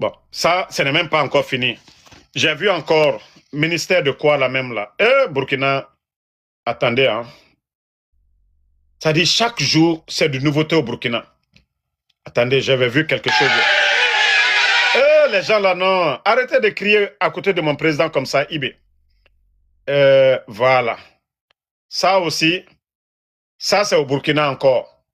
Bon, ça, ce n'est même pas encore fini. J'ai vu encore, ministère de quoi là même là? Burkina, attendez, hein. Ça dit chaque jour, c'est de nouveauté au Burkina. Attendez, j'avais vu quelque chose. Les gens là, non. Arrêtez de crier à côté de mon président comme ça, Ibé. Voilà. Ça aussi, ça c'est au Burkina encore.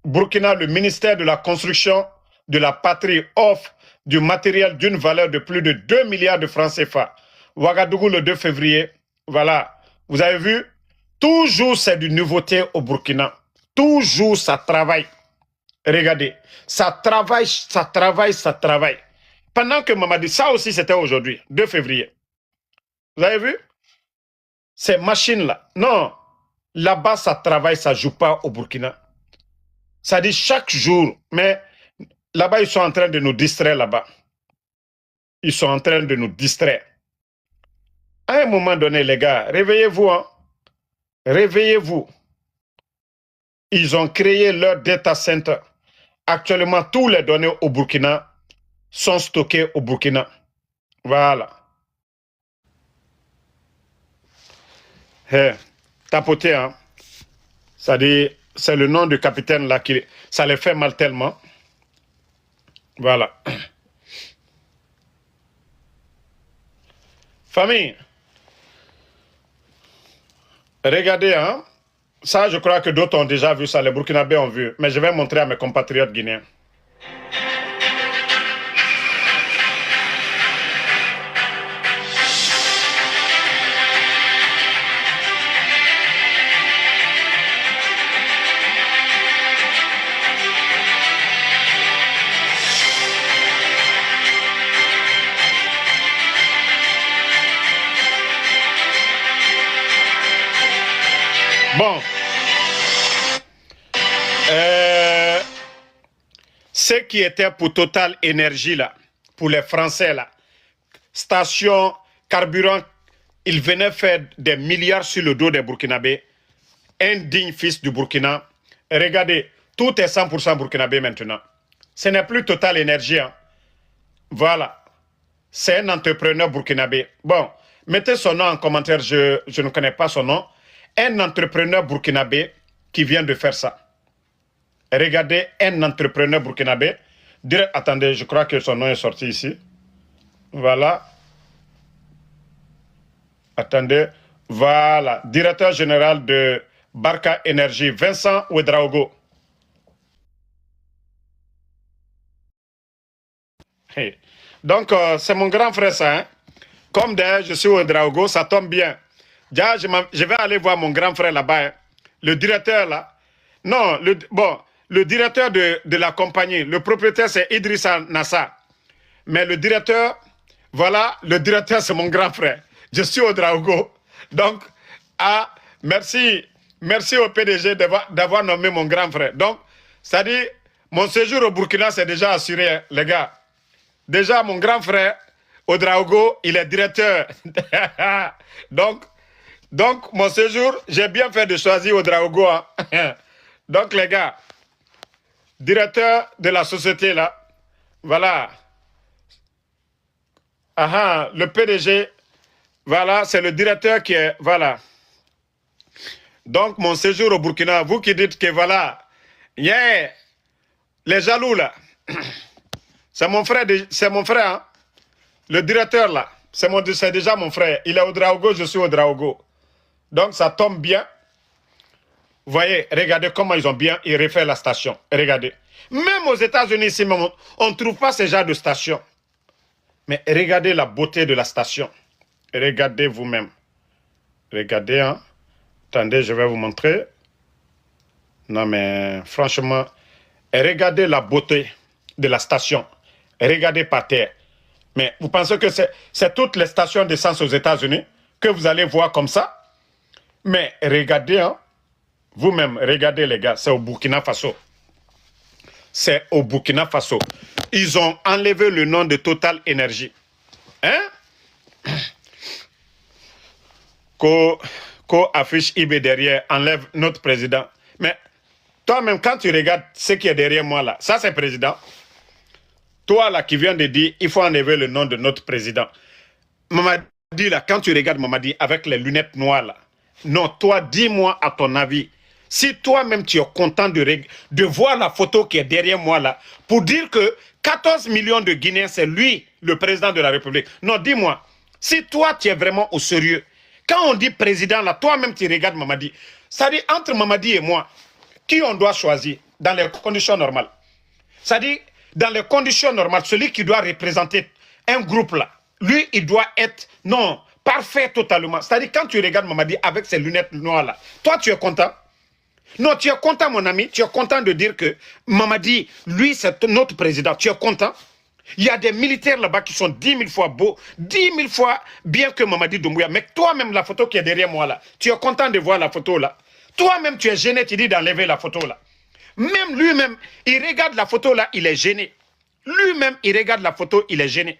Burkina, le ministère de la Construction de la Patrie offre du matériel d'une valeur de plus de 2 milliards de francs CFA. Ouagadougou le 2 février. Voilà. Vous avez vu? Toujours c'est du nouveauté au Burkina. Toujours ça travaille. Regardez. Ça travaille, ça travaille, ça travaille. Pendant que Mamadi, ça aussi c'était aujourd'hui, 2 février. Vous avez vu? Ces machines-là. Non. Là-bas, ça travaille, ça ne joue pas au Burkina. Ça dit chaque jour, mais là-bas, ils sont en train de nous distraire là-bas. Ils sont en train de nous distraire. À un moment donné, les gars, réveillez-vous. Hein? Réveillez-vous. Ils ont créé leur data center. Actuellement, tous les données au Burkina sont stockées au Burkina. Voilà. Hey, tapoter, hein? Ça dit, c'est le nom du capitaine là qui... Ça les fait mal tellement. Voilà. Famille, regardez, hein. Ça, je crois que d'autres ont déjà vu ça, les Burkinabés ont vu. Mais je vais montrer à mes compatriotes guinéens. Bon. Ce qui était pour Total Énergie, là, pour les Français, là, station, carburant, ils venaient faire des milliards sur le dos des Burkinabés. Un digne fils du Burkina. Regardez, tout est 100% burkinabé maintenant. Ce n'est plus Total Énergie. Hein. Voilà. C'est un entrepreneur burkinabé. Bon, mettez son nom en commentaire, je ne connais pas son nom. Un entrepreneur burkinabé qui vient de faire ça. Regardez, un entrepreneur burkinabé. Attendez, je crois que son nom est sorti ici. Voilà. Attendez. Voilà. Directeur général de Barca Énergie, Vincent Ouedraogo. Hey. Donc, c'est mon grand frère, ça. Hein? Comme d'ailleurs, je suis Ouedraogo, ça tombe bien. Déjà, je vais aller voir mon grand frère là-bas. Hein? Le directeur, là. Non, le directeur de la compagnie, le propriétaire, c'est Idrissa Nassa. Mais le directeur, voilà, le directeur, c'est mon grand frère. Je suis Ouedraogo. Donc, merci au PDG d'avoir nommé mon grand frère. Donc, ça dit, mon séjour au Burkina, c'est déjà assuré, hein, les gars. Déjà, mon grand frère, Ouedraogo, il est directeur. donc, mon séjour, j'ai bien fait de choisir Ouedraogo. Hein. Donc, les gars, directeur de la société, là, voilà. Le PDG, voilà, c'est le directeur qui est, voilà. Donc, mon séjour au Burkina, vous qui dites que, voilà, yeah, les jaloux, là, c'est mon frère, hein. Le directeur, là, c'est déjà mon frère. Il est Ouedraogo, je suis Ouedraogo. Donc, ça tombe bien. Vous voyez, regardez comment ils ont bien refait la station. Regardez. Même aux États-Unis, ici, on ne trouve pas ce genre de station. Mais regardez la beauté de la station. Regardez vous-même. Regardez, hein. Attendez, je vais vous montrer. Non, mais franchement, regardez la beauté de la station. Regardez par terre. Mais vous pensez que c'est toutes les stations d'essence aux États-Unis que vous allez voir comme ça? Mais regardez, hein. Vous-même, regardez les gars, c'est au Burkina Faso. C'est au Burkina Faso. Ils ont enlevé le nom de Total Énergie. Hein? Qu'on affiche IB derrière, enlève notre président. Mais toi-même, quand tu regardes ce qui est derrière moi là, ça c'est président. Toi là qui viens de dire, il faut enlever le nom de notre président. Mamadi là, quand tu regardes Mamadi avec les lunettes noires là, non, toi dis-moi à ton avis, si toi-même tu es content de voir la photo qui est derrière moi là, pour dire que 14 millions de Guinéens, c'est lui le président de la République. Non, dis-moi, si toi tu es vraiment au sérieux, quand on dit président là, toi-même tu regardes Mamadi, ça dit entre Mamadi et moi, qui on doit choisir dans les conditions normales. C'est-à-dire, dans les conditions normales, celui qui doit représenter un groupe là, lui, il doit être, non, parfait totalement. C'est-à-dire, quand tu regardes Mamadi avec ses lunettes noires là, toi, tu es content? Non, tu es content, mon ami, tu es content de dire que Mamadi, lui, c'est notre président. Tu es content? Il y a des militaires là-bas qui sont 10 000 fois beaux, 10 000 fois bien que Mamadi Doumbouya. Mais toi-même, la photo qui est derrière moi là, tu es content de voir la photo là? Toi-même, tu es gêné, tu dis d'enlever la photo là. Même lui-même, il regarde la photo là, il est gêné. Lui-même, il regarde la photo, il est gêné.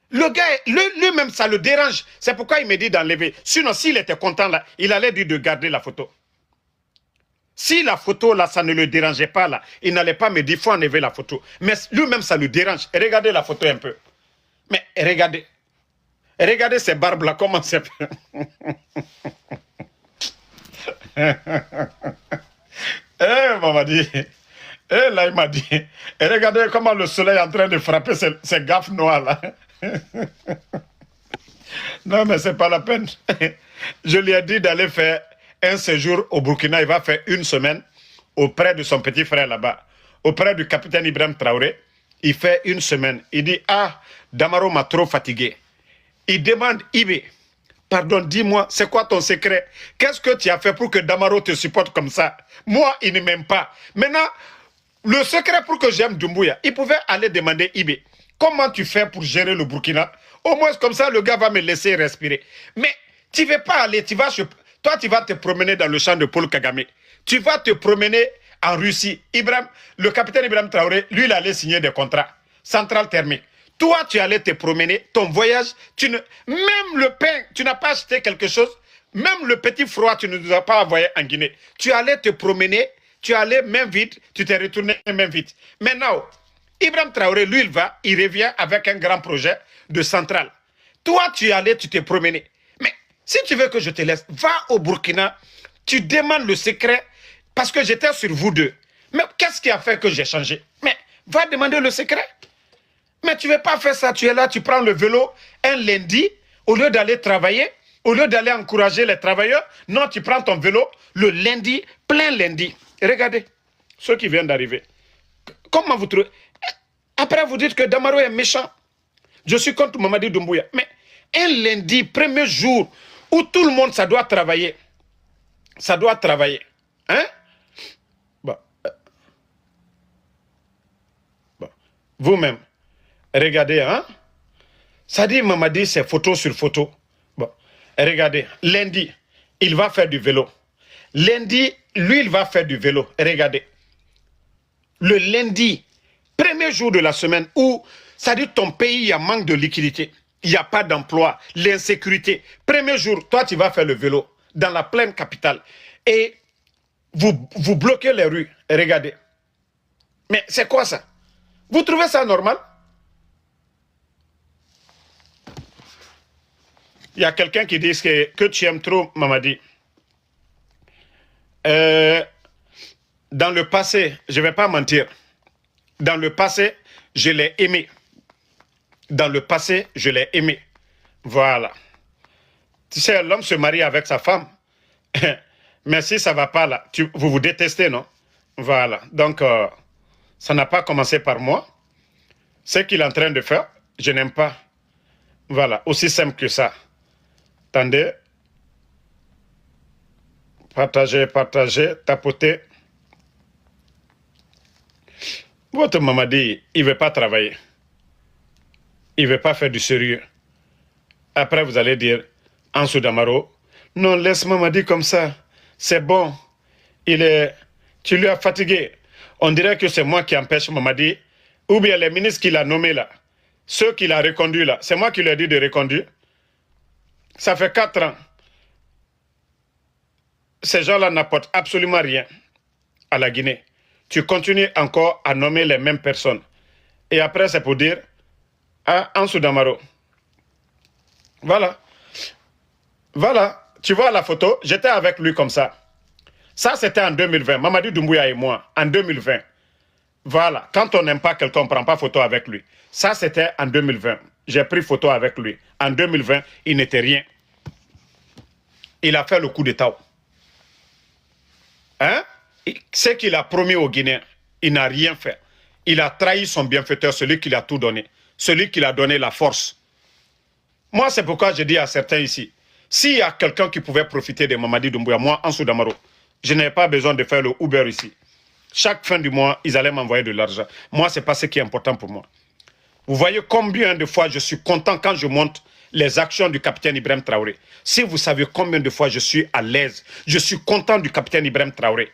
Le gars, lui-même, ça le dérange. C'est pourquoi il me dit d'enlever. Sinon, s'il était content là, il allait dire de garder la photo. Si la photo là, ça ne le dérangeait pas là, il n'allait pas me dire, il faut enlever la photo. Mais lui-même, ça le dérange. Regardez la photo un peu. Mais regardez. Regardez ces barbes là, comment c'est fait. Mamadi. Et là, il m'a dit, et regardez comment le soleil est en train de frapper ces gaffes noires là. Non, mais c'est pas la peine. Je lui ai dit d'aller faire un séjour au Burkina. Il va faire une semaine auprès de son petit frère là-bas, auprès du capitaine Ibrahim Traoré. Il fait une semaine. Il dit, ah, Damaro m'a trop fatigué. Il demande, Ibé, pardon, dis-moi, c'est quoi ton secret? Qu'est-ce que tu as fait pour que Damaro te supporte comme ça? Moi, il ne m'aime pas. Maintenant, le secret pour que j'aime Doumbouya, il pouvait aller demander Ibé, comment tu fais pour gérer le Burkina? Au moins, comme ça, le gars va me laisser respirer. Mais tu ne veux pas aller, toi, tu vas te promener dans le champ de Paul Kagame. Tu vas te promener en Russie. Le capitaine Ibrahim Traoré, lui, il allait signer des contrats. Centrale thermique. Toi, tu allais te promener, ton voyage, même le pain, tu n'as pas acheté quelque chose, même le petit froid, tu ne nous as pas envoyé en Guinée. Tu allais te promener, tu allais main vide, tu t'es retourné main vide. Maintenant, Ibrahim Traoré, lui, il revient avec un grand projet de centrale. Toi, tu allais, tu t'es promené. Mais si tu veux que je te laisse, va au Burkina, tu demandes le secret, parce que j'étais sur vous deux. Mais qu'est-ce qui a fait que j'ai changé? Mais va demander le secret. Mais tu ne veux pas faire ça, tu es là, tu prends le vélo un lundi, au lieu d'aller travailler, au lieu d'aller encourager les travailleurs, non, tu prends ton vélo le lundi, plein lundi. Regardez, ceux qui viennent d'arriver. Comment vous trouvez? Après, vous dites que Damaro est méchant. Je suis contre Mamadi Doumbouya. Mais un lundi, premier jour, où tout le monde, ça doit travailler. Ça doit travailler. Hein? Bon. Bon. Vous-même. Regardez, hein? Ça dit, Mamadi, c'est photo sur photo. Bon, regardez, lundi, il va faire du vélo. Lundi, lui, il va faire du vélo. Regardez. Le lundi, premier jour de la semaine où, ça dit, ton pays, il y a manque de liquidité. Il n'y a pas d'emploi, l'insécurité. Premier jour, toi, tu vas faire le vélo dans la pleine capitale. Et vous bloquez les rues. Regardez. Mais c'est quoi ça? Vous trouvez ça normal? Il y a quelqu'un qui dit que tu aimes trop Mamadi. Dans le passé, je ne vais pas mentir. Dans le passé, je l'ai aimé. Dans le passé, je l'ai aimé. Voilà. Tu sais, l'homme se marie avec sa femme. Mais si ça ne va pas là, vous vous détestez, non? Voilà. Donc, ça n'a pas commencé par moi. Ce qu'il est en train de faire, je n'aime pas. Voilà. Aussi simple que ça. Attendez. Partagez, partagez, tapotez. Votre Mamadi, il ne veut pas travailler. Il ne veut pas faire du sérieux. Après, vous allez dire, Ansou Damaro, non, laisse Mamadi comme ça. C'est bon. Tu lui as fatigué. On dirait que c'est moi qui empêche Mamadi. Ou bien les ministres qu'il a nommés là. Ceux qu'il a reconduits là. C'est moi qui lui ai dit de reconduire. Ça fait 4 ans. Ces gens-là n'apportent absolument rien à la Guinée. tu continues encore à nommer les mêmes personnes. Et après, c'est pour dire, ah, Ansou Damaro. Voilà. Voilà. Tu vois la photo, j'étais avec lui comme ça. Ça, c'était en 2020. Mamadi Doumbouya et moi, en 2020. Voilà. Quand on n'aime pas quelqu'un, on ne prend pas photo avec lui. Ça, c'était en 2020. J'ai pris photo avec lui. En 2020, il n'était rien. Il a fait le coup d'État. Hein? Ce qu'il a promis aux Guinéens, il n'a rien fait. Il a trahi son bienfaiteur, celui qui lui a tout donné. Celui qui lui a donné la force. Moi, c'est pourquoi je dis à certains ici, s'il y a quelqu'un qui pouvait profiter de Mamadi Doumbouya, moi, Ansou Damaro, je n'ai pas besoin de faire le Uber ici. Chaque fin du mois, ils allaient m'envoyer de l'argent. Moi, ce n'est pas ce qui est important pour moi. Vous voyez combien de fois je suis content quand je monte les actions du capitaine Ibrahim Traoré. Si vous savez combien de fois je suis à l'aise, je suis content du capitaine Ibrahim Traoré.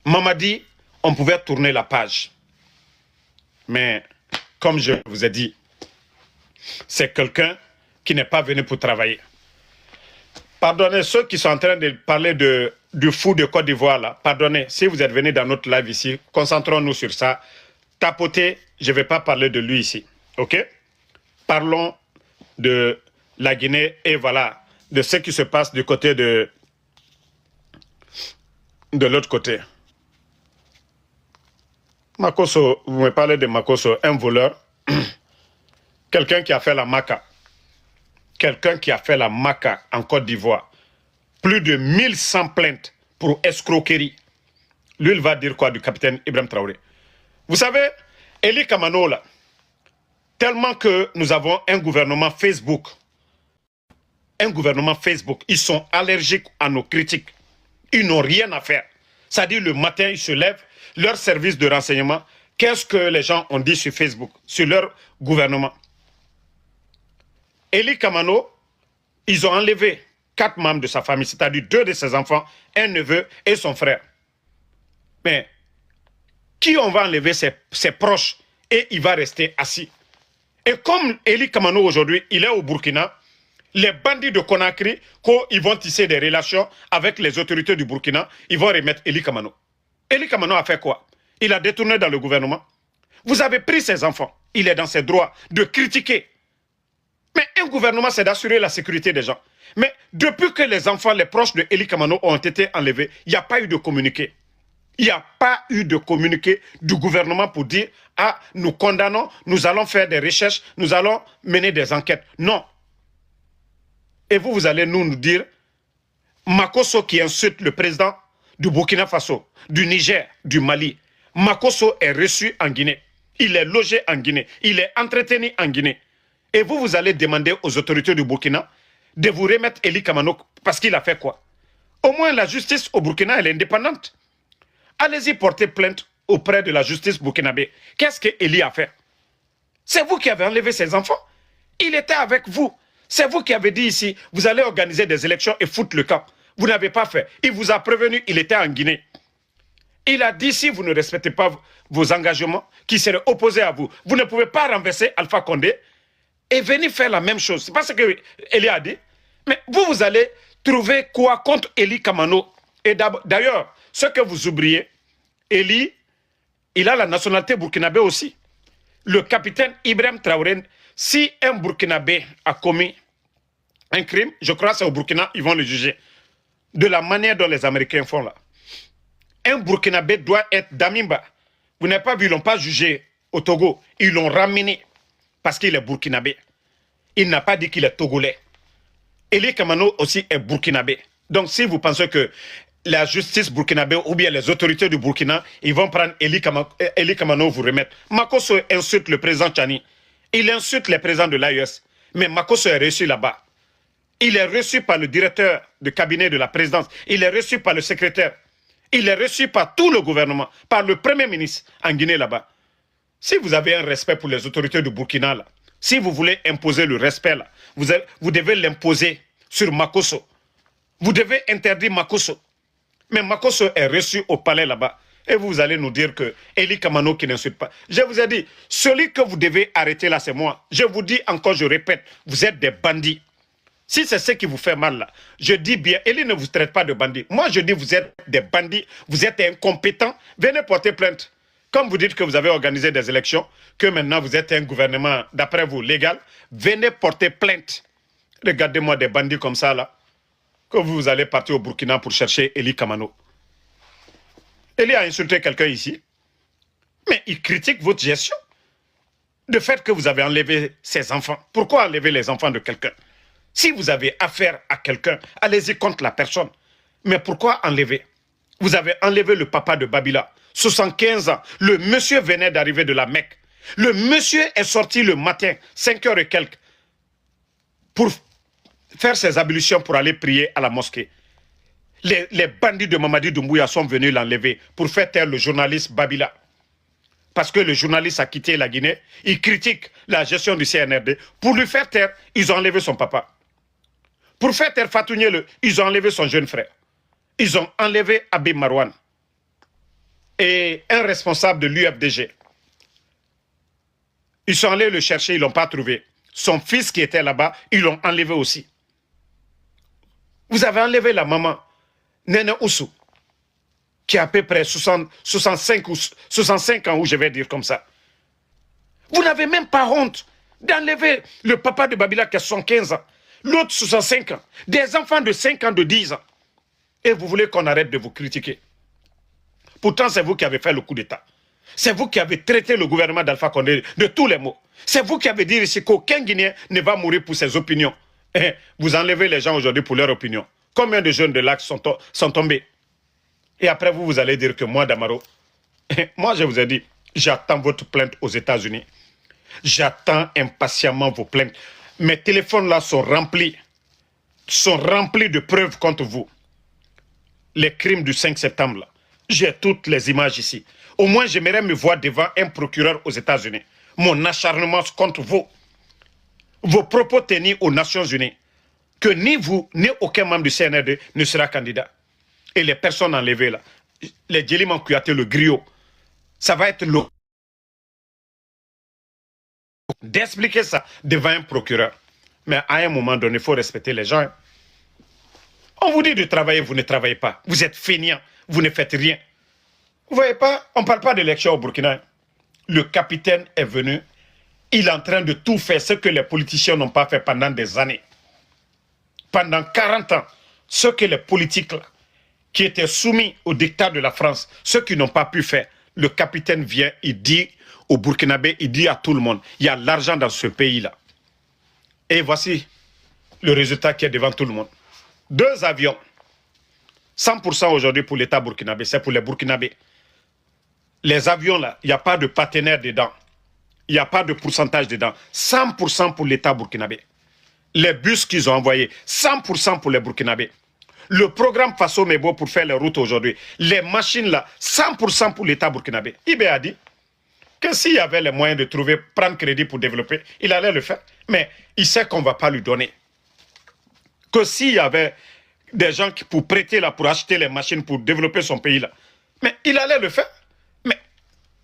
Mamadi, on pouvait tourner la page. Mais, comme je vous ai dit, c'est quelqu'un qui n'est pas venu pour travailler. Pardonnez ceux qui sont en train de parler du fou de Côte d'Ivoire là. Pardonnez, si vous êtes venus dans notre live ici, concentrons-nous sur ça. Tapotez, je ne vais pas parler de lui ici. Ok? Parlons de la Guinée et voilà, de ce qui se passe du côté de l'autre côté. Makosso, vous me parlez de Makosso, un voleur. Quelqu'un qui a fait la maca. Quelqu'un qui a fait la maca en Côte d'Ivoire. Plus de 1100 plaintes pour escroquerie. Lui, il va dire quoi du capitaine Ibrahim Traoré? Vous savez, Eli Kamano, là, tellement que nous avons un gouvernement Facebook. Un gouvernement Facebook. Ils sont allergiques à nos critiques. Ils n'ont rien à faire. C'est-à-dire, le matin, ils se lèvent, leur service de renseignement, qu'est-ce que les gens ont dit sur Facebook, sur leur gouvernement? Eli Kamano, ils ont enlevé 4 membres de sa famille, c'est-à-dire 2 de ses enfants, un neveu et son frère. Mais qui on va enlever ses proches et il va rester assis? Et comme Eli Kamano aujourd'hui, il est au Burkina, les bandits de Conakry, quand ils vont tisser des relations avec les autorités du Burkina, ils vont remettre Eli Kamano. Eli Kamano a fait quoi? Il a détourné dans le gouvernement. Vous avez pris ses enfants. Il est dans ses droits de critiquer. Mais un gouvernement, c'est d'assurer la sécurité des gens. Mais depuis que les enfants, les proches de Eli Kamano ont été enlevés, il n'y a pas eu de communiqué. Il n'y a pas eu de communiqué du gouvernement pour dire « Ah, nous condamnons, nous allons faire des recherches, nous allons mener des enquêtes. » Non. Et vous, vous allez nous dire Makosso qui insulte le président du Burkina Faso, du Niger, du Mali. Makosso est reçu en Guinée. Il est logé en Guinée. Il est entretenu en Guinée. Et vous, vous allez demander aux autorités du Burkina de vous remettre Eli Kamano parce qu'il a fait quoi? Au moins, la justice au Burkina, elle est indépendante. Allez-y porter plainte auprès de la justice burkinabé. Qu'est-ce que Eli a fait? C'est vous qui avez enlevé ses enfants. Il était avec vous. C'est vous qui avez dit ici, vous allez organiser des élections et foutre le camp. Vous n'avez pas fait. Il vous a prévenu, il était en Guinée. Il a dit, si vous ne respectez pas vos engagements, qui seraient opposés à vous, vous ne pouvez pas renverser Alpha Condé et venir faire la même chose. C'est pas ce que Eli a dit. Mais vous, vous allez trouver quoi contre Eli Kamano? Et d'ailleurs, ce que vous oubliez, Eli, il a la nationalité burkinabé aussi. Le capitaine Ibrahim Traoré, si un Burkinabé a commis un crime, je crois que c'est au Burkina, ils vont le juger. De la manière dont les Américains font là. Un Burkinabé doit être d'Amimba. Vous n'avez pas vu, ils ne l'ont pas jugé au Togo. Ils l'ont ramené parce qu'il est Burkinabé. Il n'a pas dit qu'il est Togolais. Eli Kamano aussi est Burkinabé. Donc si vous pensez que la justice burkinabé ou bien les autorités du Burkina, ils vont prendre Eli Kamano vous remettre. Makosso insulte le président Tchani. Il insulte les présidents de l'AES. Mais Makosso est reçu là-bas. Il est reçu par le directeur du cabinet de la présidence. Il est reçu par le secrétaire. Il est reçu par tout le gouvernement, par le premier ministre en Guinée là-bas. Si vous avez un respect pour les autorités du Burkina, là, si vous voulez imposer le respect, là, vous devez l'imposer sur Makosso. Vous devez interdire Makosso. Mais Makosso est reçu au palais là-bas. Et vous allez nous dire que Eli Kamano qui n'insulte pas. Je vous ai dit, celui que vous devez arrêter là, c'est moi. Je vous dis encore, je répète, vous êtes des bandits. Si c'est ce qui vous fait mal là, je dis bien, Eli ne vous traite pas de bandits. Moi, je dis vous êtes des bandits, vous êtes incompétents, venez porter plainte. Comme vous dites que vous avez organisé des élections, que maintenant vous êtes un gouvernement, d'après vous, légal, venez porter plainte. Regardez-moi des bandits comme ça là, que vous allez partir au Burkina pour chercher Eli Kamano. Eli a insulté quelqu'un ici, mais il critique votre gestion. Le fait que vous avez enlevé ses enfants. Pourquoi enlever les enfants de quelqu'un? Si vous avez affaire à quelqu'un, allez-y contre la personne. Mais pourquoi enlever? Vous avez enlevé le papa de Babila, 75 ans. Le monsieur venait d'arriver de la Mecque. Le monsieur est sorti le matin, 5 heures et quelques, pour faire ses ablutions pour aller prier à la mosquée. Les bandits de Mamadi Doumbouya sont venus l'enlever pour faire taire le journaliste Babila. Parce que le journaliste a quitté la Guinée, il critique la gestion du CNRD. Pour lui faire taire, ils ont enlevé son papa. Pour faire taire Fatou Niel, ils ont enlevé son jeune frère. Ils ont enlevé Abib Marwan. Et un responsable de l'UFDG. Ils sont allés le chercher, ils ne l'ont pas trouvé. Son fils qui était là-bas, ils l'ont enlevé aussi. Vous avez enlevé la maman, Nene Oussou, qui a à peu près 65 ans, ou je vais dire comme ça. Vous n'avez même pas honte d'enlever le papa de Babila qui a 75 ans, l'autre 65 ans, des enfants de 5 ans, de 10 ans. Et vous voulez qu'on arrête de vous critiquer. Pourtant, c'est vous qui avez fait le coup d'État. C'est vous qui avez traité le gouvernement d'Alpha Condé de tous les maux. C'est vous qui avez dit ici qu'aucun Guinéen ne va mourir pour ses opinions. Et vous enlevez les gens aujourd'hui pour leurs opinions. Combien de jeunes de l'Ac sont tombés? Et après, vous allez dire que moi, Damaro, moi, je vous ai dit, j'attends votre plainte aux États-Unis. J'attends impatiemment vos plaintes. Mes téléphones là sont remplis de preuves contre vous. Les crimes du 5 septembre là. J'ai toutes les images ici. Au moins, j'aimerais me voir devant un procureur aux États-Unis. Mon acharnement contre vous. Vos propos tenus aux Nations Unies. Que ni vous, ni aucun membre du CNRD ne sera candidat. Et les personnes enlevées là, les Djeliman Kouyaté, le griot, ça va être l'eau. D'expliquer ça devant un procureur. Mais à un moment donné, il faut respecter les gens. On vous dit de travailler, vous ne travaillez pas. Vous êtes feignant, vous ne faites rien. Vous voyez pas, on ne parle pas d'élection au Burkina. Le capitaine est venu, il est en train de tout faire, ce que les politiciens n'ont pas fait pendant des années. Pendant 40 ans, ce que les politiques là, qui étaient soumis au dictat de la France, ceux qui n'ont pas pu faire, le capitaine vient, il dit au Burkinabé, il dit à tout le monde, il y a l'argent dans ce pays-là. Et voici le résultat qui est devant tout le monde. 2 avions, 100% aujourd'hui pour l'État burkinabé, c'est pour les Burkinabés. Les avions là, il n'y a pas de partenaire dedans. Il n'y a pas de pourcentage dedans. 100% pour l'État burkinabé. Les bus qu'ils ont envoyés, 100% pour les Burkinabés. Le programme Faso Mebo pour faire les routes aujourd'hui, les machines là, 100% pour l'État burkinabé. Ibé a dit que s'il y avait les moyens de trouver, prendre crédit pour développer, il allait le faire. Mais il sait qu'on ne va pas lui donner. Que s'il y avait des gens qui pour prêter là, pour acheter les machines, pour développer son pays là, mais il allait le faire. Mais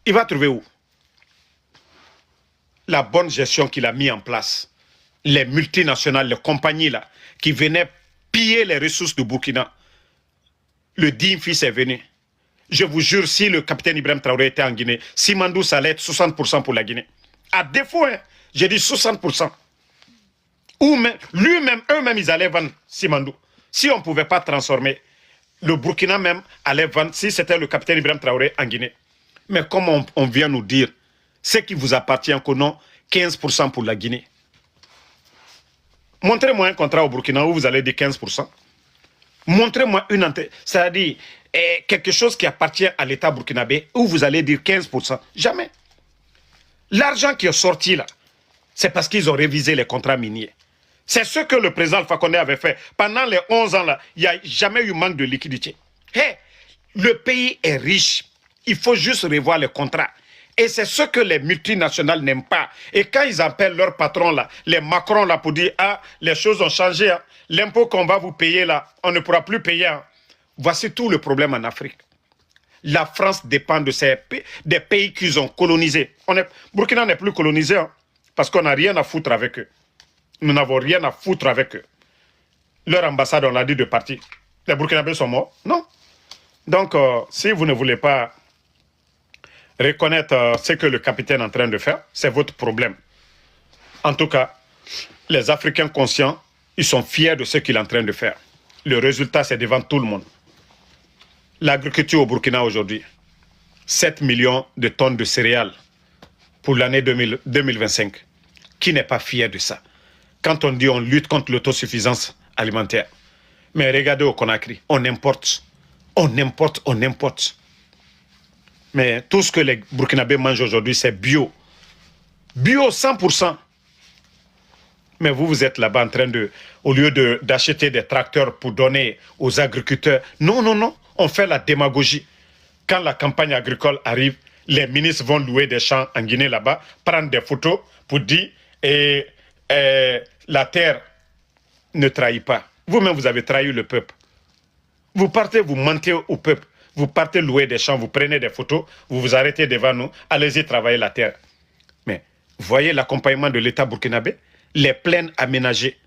il va trouver où? La bonne gestion qu'il a mis en place. Les multinationales, les compagnies là, qui venaient piller les ressources du Burkina. Le digne fils est venu. Je vous jure, si le capitaine Ibrahim Traoré était en Guinée, Simandou, ça allait être 60% pour la Guinée. À défaut, hein, j'ai dit 60%. Ou même, lui-même, eux-mêmes, ils allaient vendre Simandou. Si on ne pouvait pas transformer, le Burkina même allait vendre, si c'était le capitaine Ibrahim Traoré en Guinée. Mais comme on vient nous dire, ce qui vous appartient, qu'on a 15% pour la Guinée. Montrez-moi un contrat au Burkina où vous allez dire 15%. Montrez-moi une entrée, c'est-à-dire quelque chose qui appartient à l'État burkinabé où vous allez dire 15%. Jamais. L'argent qui est sorti là, c'est parce qu'ils ont révisé les contrats miniers. C'est ce que le président Alpha Condé avait fait. Pendant les 11 ans là, il n'y a jamais eu manque de liquidité. Hey, le pays est riche. Il faut juste revoir les contrats. Et c'est ce que les multinationales n'aiment pas. Et quand ils appellent leurs patrons là, les Macron là, pour dire, ah, les choses ont changé, hein. L'impôt qu'on va vous payer là, on ne pourra plus payer. Hein. Voici tout le problème en Afrique. La France dépend de des pays qu'ils ont colonisés. Burkina n'est plus colonisé, hein, parce qu'on n'a rien à foutre avec eux. Nous n'avons rien à foutre avec eux. Leur ambassade, on l'a dit, de partir. Les Burkinabés sont morts? Non. Donc, si vous ne voulez pas reconnaître ce que le capitaine est en train de faire, c'est votre problème. En tout cas, les Africains conscients, ils sont fiers de ce qu'il est en train de faire. Le résultat, c'est devant tout le monde. L'agriculture au Burkina aujourd'hui, 7 millions de tonnes de céréales pour l'année 2025. Qui n'est pas fier de ça? Quand on dit on lutte contre l'autosuffisance alimentaire. Mais regardez au Conakry, on importe. On importe, on importe. Mais tout ce que les Burkinabés mangent aujourd'hui, c'est bio. Bio 100%. Mais vous êtes là-bas en train de, au lieu d'acheter des tracteurs pour donner aux agriculteurs. Non, non, non. On fait la démagogie. Quand la campagne agricole arrive, les ministres vont louer des champs en Guinée là-bas, prendre des photos pour dire la terre ne trahit pas. Vous-même, vous avez trahi le peuple. Vous partez, vous mentez au peuple. Vous partez louer des champs, vous prenez des photos, vous vous arrêtez devant nous, allez-y travailler la terre. Mais voyez l'accompagnement de l'État burkinabé, les plaines aménagées.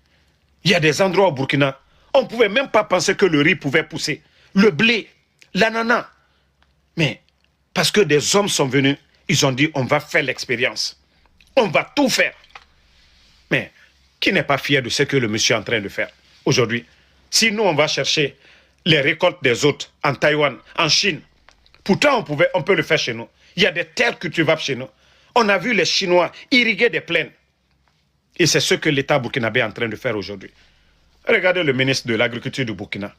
Il y a des endroits au Burkina, on ne pouvait même pas penser que le riz pouvait pousser. Le blé, l'ananas. Mais parce que des hommes sont venus, ils ont dit on va faire l'expérience. On va tout faire. Mais qui n'est pas fier de ce que le monsieur est en train de faire aujourd'hui? Si nous, on va chercher les récoltes des autres en Taïwan, en Chine, pourtant on peut le faire chez nous. Il y a des terres cultivables chez nous. On a vu les Chinois irriguer des plaines. Et c'est ce que l'État burkinabé est en train de faire aujourd'hui. Regardez le ministre de l'Agriculture du Burkina.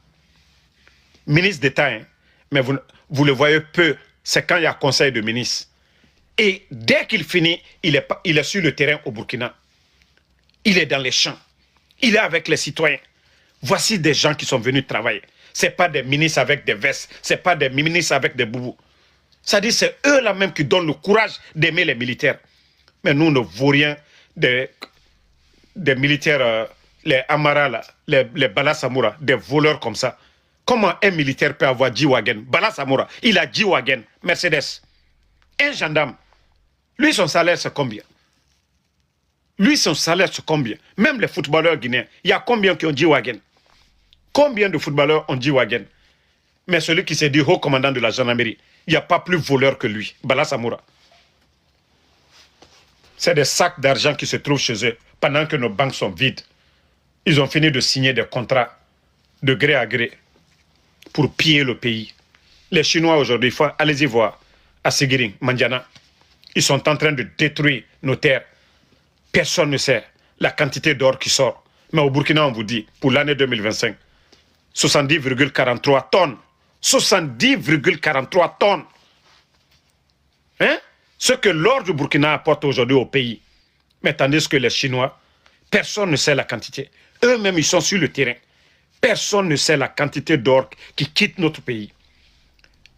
Ministre d'État, hein, mais vous le voyez peu. C'est quand il y a conseil de ministres. Et dès qu'il finit, il est sur le terrain au Burkina. Il est dans les champs. Il est avec les citoyens. Voici des gens qui sont venus travailler. Ce n'est pas des ministres avec des vestes. Ce n'est pas des ministres avec des boubous. C'est-à-dire c'est eux là même qui donnent le courage d'aimer les militaires. Mais nous ne vaut rien des militaires, les Amara, là, les Bala Samoura, des voleurs comme ça. Comment un militaire peut avoir G-Wagen? Bala Samoura, il a G-Wagen, Mercedes. Un gendarme, lui son salaire c'est combien? Lui son salaire c'est combien? Même les footballeurs guinéens, il y a combien qui ont G-Wagen? Combien de footballeurs ont G-Wagen? Mais celui qui s'est dit haut commandant de la gendarmerie, il n'y a pas plus voleur que lui, Bala Samoura. C'est des sacs d'argent qui se trouvent chez eux pendant que nos banques sont vides. Ils ont fini de signer des contrats de gré à gré pour piller le pays. Les Chinois aujourd'hui, allez-y voir, à Séguiring, Mandiana, ils sont en train de détruire nos terres. Personne ne sait la quantité d'or qui sort. Mais au Burkina, on vous dit, pour l'année 2025, 70,43 tonnes. 70,43 tonnes. Hein? Ce que l'or du Burkina apporte aujourd'hui au pays. Mais tandis que les Chinois, personne ne sait la quantité. Eux-mêmes, ils sont sur le terrain. Personne ne sait la quantité d'or qui quitte notre pays.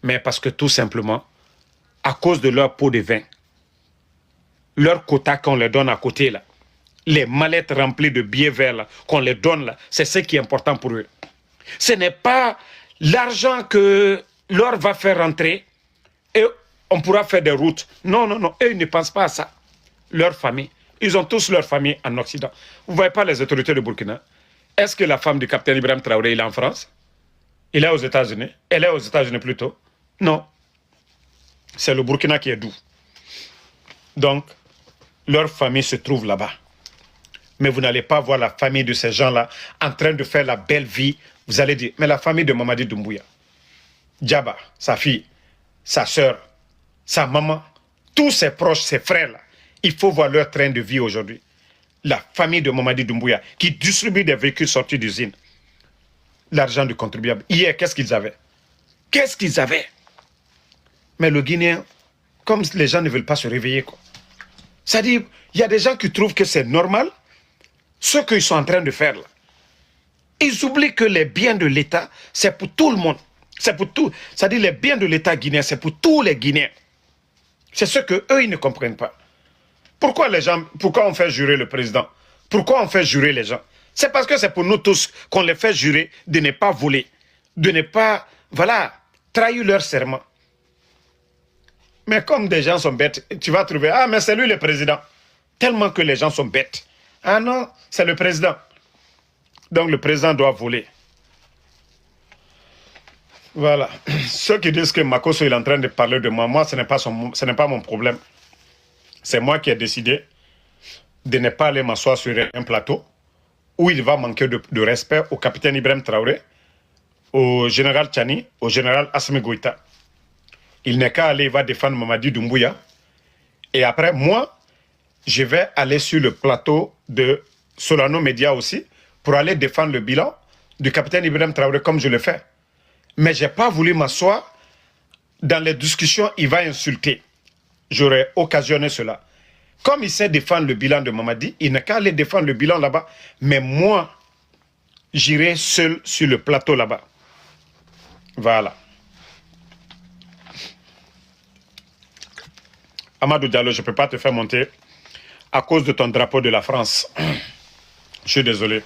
Mais parce que tout simplement, à cause de leur pot de vin, leur quota qu'on leur donne à côté, là, les mallettes remplies de billets verts qu'on leur donne, là, c'est ce qui est important pour eux. Ce n'est pas l'argent que leur va faire rentrer et on pourra faire des routes. Non, non, non. Eux, ils ne pensent pas à ça. Leur famille. Ils ont tous leur famille en Occident. Vous ne voyez pas les autorités de Burkina? Est-ce que la femme du capitaine Ibrahim Traoré, il est en France? Il est aux États-Unis? Elle est aux États-Unis plutôt? Non. C'est le Burkina qui est doux. Donc, leur famille se trouve là-bas. Mais vous n'allez pas voir la famille de ces gens-là en train de faire la belle vie. Vous allez dire, mais la famille de Mamadi Doumbouya, Djaba, sa fille, sa sœur, sa maman, tous ses proches, ses frères-là, il faut voir leur train de vie aujourd'hui. La famille de Mamadi Doumbouya qui distribue des véhicules sortis d'usine. L'argent du contribuable. Hier, qu'est-ce qu'ils avaient? Qu'est-ce qu'ils avaient? Mais le Guinéen, comme les gens ne veulent pas se réveiller, quoi. C'est-à-dire, il y a des gens qui trouvent que c'est normal, ce qu'ils sont en train de faire là. Ils oublient que les biens de l'État, c'est pour tout le monde. C'est pour tout. C'est-à-dire, les biens de l'État guinéen, c'est pour tous les Guinéens. C'est ce qu'eux, ils ne comprennent pas. Pourquoi on fait jurer le président? Pourquoi on fait jurer les gens? C'est parce que c'est pour nous tous qu'on les fait jurer de ne pas voler, de ne pas, voilà, trahir leur serment. Mais comme des gens sont bêtes, tu vas trouver, ah mais c'est lui le président. Tellement que les gens sont bêtes. Ah non, c'est le président. Donc le président doit voler. Voilà. Ceux qui disent que Makosso est en train de parler de moi, ce n'est pas mon problème. C'est moi qui ai décidé de ne pas aller m'asseoir sur un plateau où il va manquer de respect au capitaine Ibrahim Traoré, au général Tchani, au général Assimi Goïta. Il n'est qu'à aller, il va défendre Mamadi Doumbouya. Et après, moi, je vais aller sur le plateau de Solano Média aussi pour aller défendre le bilan du capitaine Ibrahim Traoré comme je le fais. Mais je n'ai pas voulu m'asseoir dans les discussions, il va insulter. J'aurais occasionné cela. Comme il sait défendre le bilan de Mamadi, il n'a qu'à aller défendre le bilan là-bas. Mais moi, j'irai seul sur le plateau là-bas. Voilà. Amadou Diallo, je ne peux pas te faire monter à cause de ton drapeau de la France. Je suis désolé.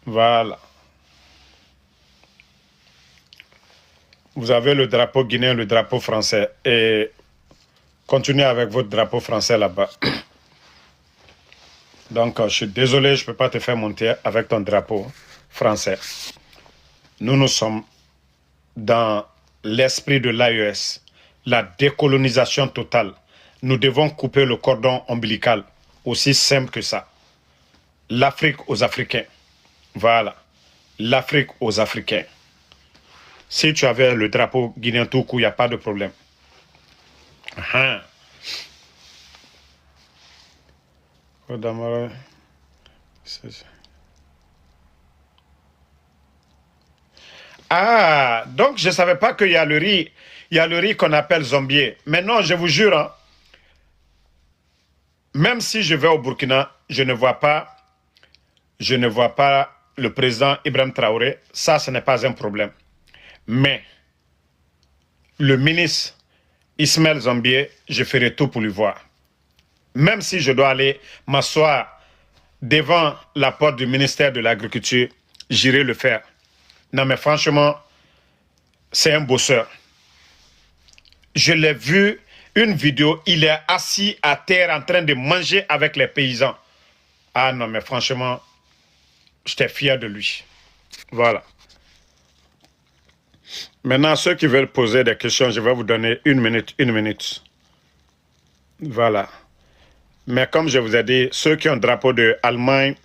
Voilà. Vous avez le drapeau guinéen, le drapeau français. Et continuez avec votre drapeau français là-bas. Donc, je suis désolé, je ne peux pas te faire monter avec ton drapeau français. Nous sommes dans l'esprit de l'AES, la décolonisation totale. Nous devons couper le cordon ombilical, aussi simple que ça. L'Afrique aux Africains. Voilà. L'Afrique aux Africains. Si tu avais le drapeau guinéen tout coup, il n'y a pas de problème. Ah, donc je ne savais pas qu'il y a le riz. Il y a le riz qu'on appelle zombier. Mais non, je vous jure, hein, même si je vais au Burkina, je ne vois pas le président Ibrahim Traoré. Ça, ce n'est pas un problème. Mais le ministre Ismaël Zombier, je ferai tout pour lui voir. Même si je dois aller m'asseoir devant la porte du ministère de l'Agriculture, j'irai le faire. Non mais franchement, c'est un bosseur. Je l'ai vu, une vidéo, il est assis à terre en train de manger avec les paysans. Ah non mais franchement, j'étais fier de lui. Voilà. Maintenant, ceux qui veulent poser des questions, je vais vous donner une minute. Voilà. Mais comme je vous ai dit, ceux qui ont le drapeau de Allemagne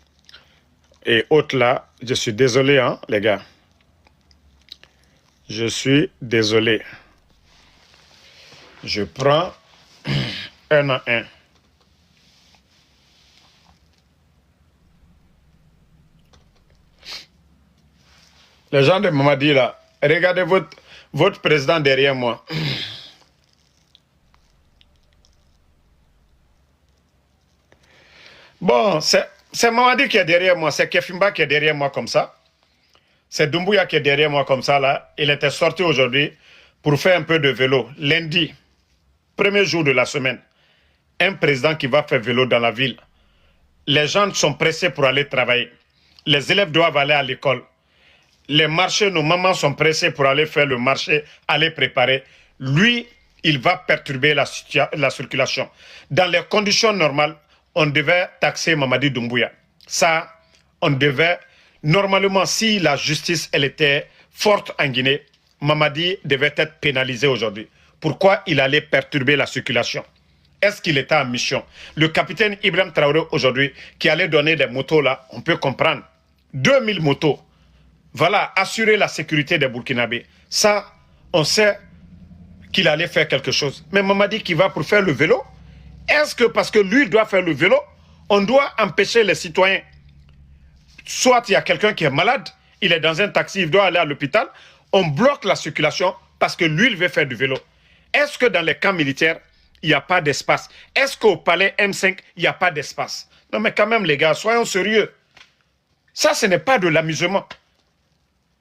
et autres là, je suis désolé, hein, les gars. Je suis désolé. Je prends un à un. Les gens de Mamadi là, regardez votre président derrière moi. Bon, c'est Mamadi qui est derrière moi, c'est Kefimba qui est derrière moi comme ça. C'est Doumbouya qui est derrière moi comme ça là. Il était sorti aujourd'hui pour faire un peu de vélo. Lundi, premier jour de la semaine, un président qui va faire vélo dans la ville. Les gens sont pressés pour aller travailler. Les élèves doivent aller à l'école. Les marchés, nos mamans sont pressées pour aller faire le marché, aller préparer. Lui, il va perturber la circulation. Dans les conditions normales, on devait taxer Mamadi Doumbouya. Ça, on devait... Normalement, si la justice, elle était forte en Guinée, Mamadi devait être pénalisé aujourd'hui. Pourquoi il allait perturber la circulation? Est-ce qu'il était en mission? Le capitaine Ibrahim Traoré aujourd'hui, qui allait donner des motos là, on peut comprendre. 2000 motos. Voilà, assurer la sécurité des Burkinabés. Ça, on sait qu'il allait faire quelque chose. Mais Mamadi qui va pour faire le vélo, est-ce que parce que lui doit faire le vélo, on doit empêcher les citoyens? Soit il y a quelqu'un qui est malade, il est dans un taxi, il doit aller à l'hôpital, on bloque la circulation parce que lui, il veut faire du vélo. Est-ce que dans les camps militaires, il n'y a pas d'espace? Est-ce qu'au palais M5, il n'y a pas d'espace? Non mais quand même les gars, soyons sérieux. Ça, ce n'est pas de l'amusement.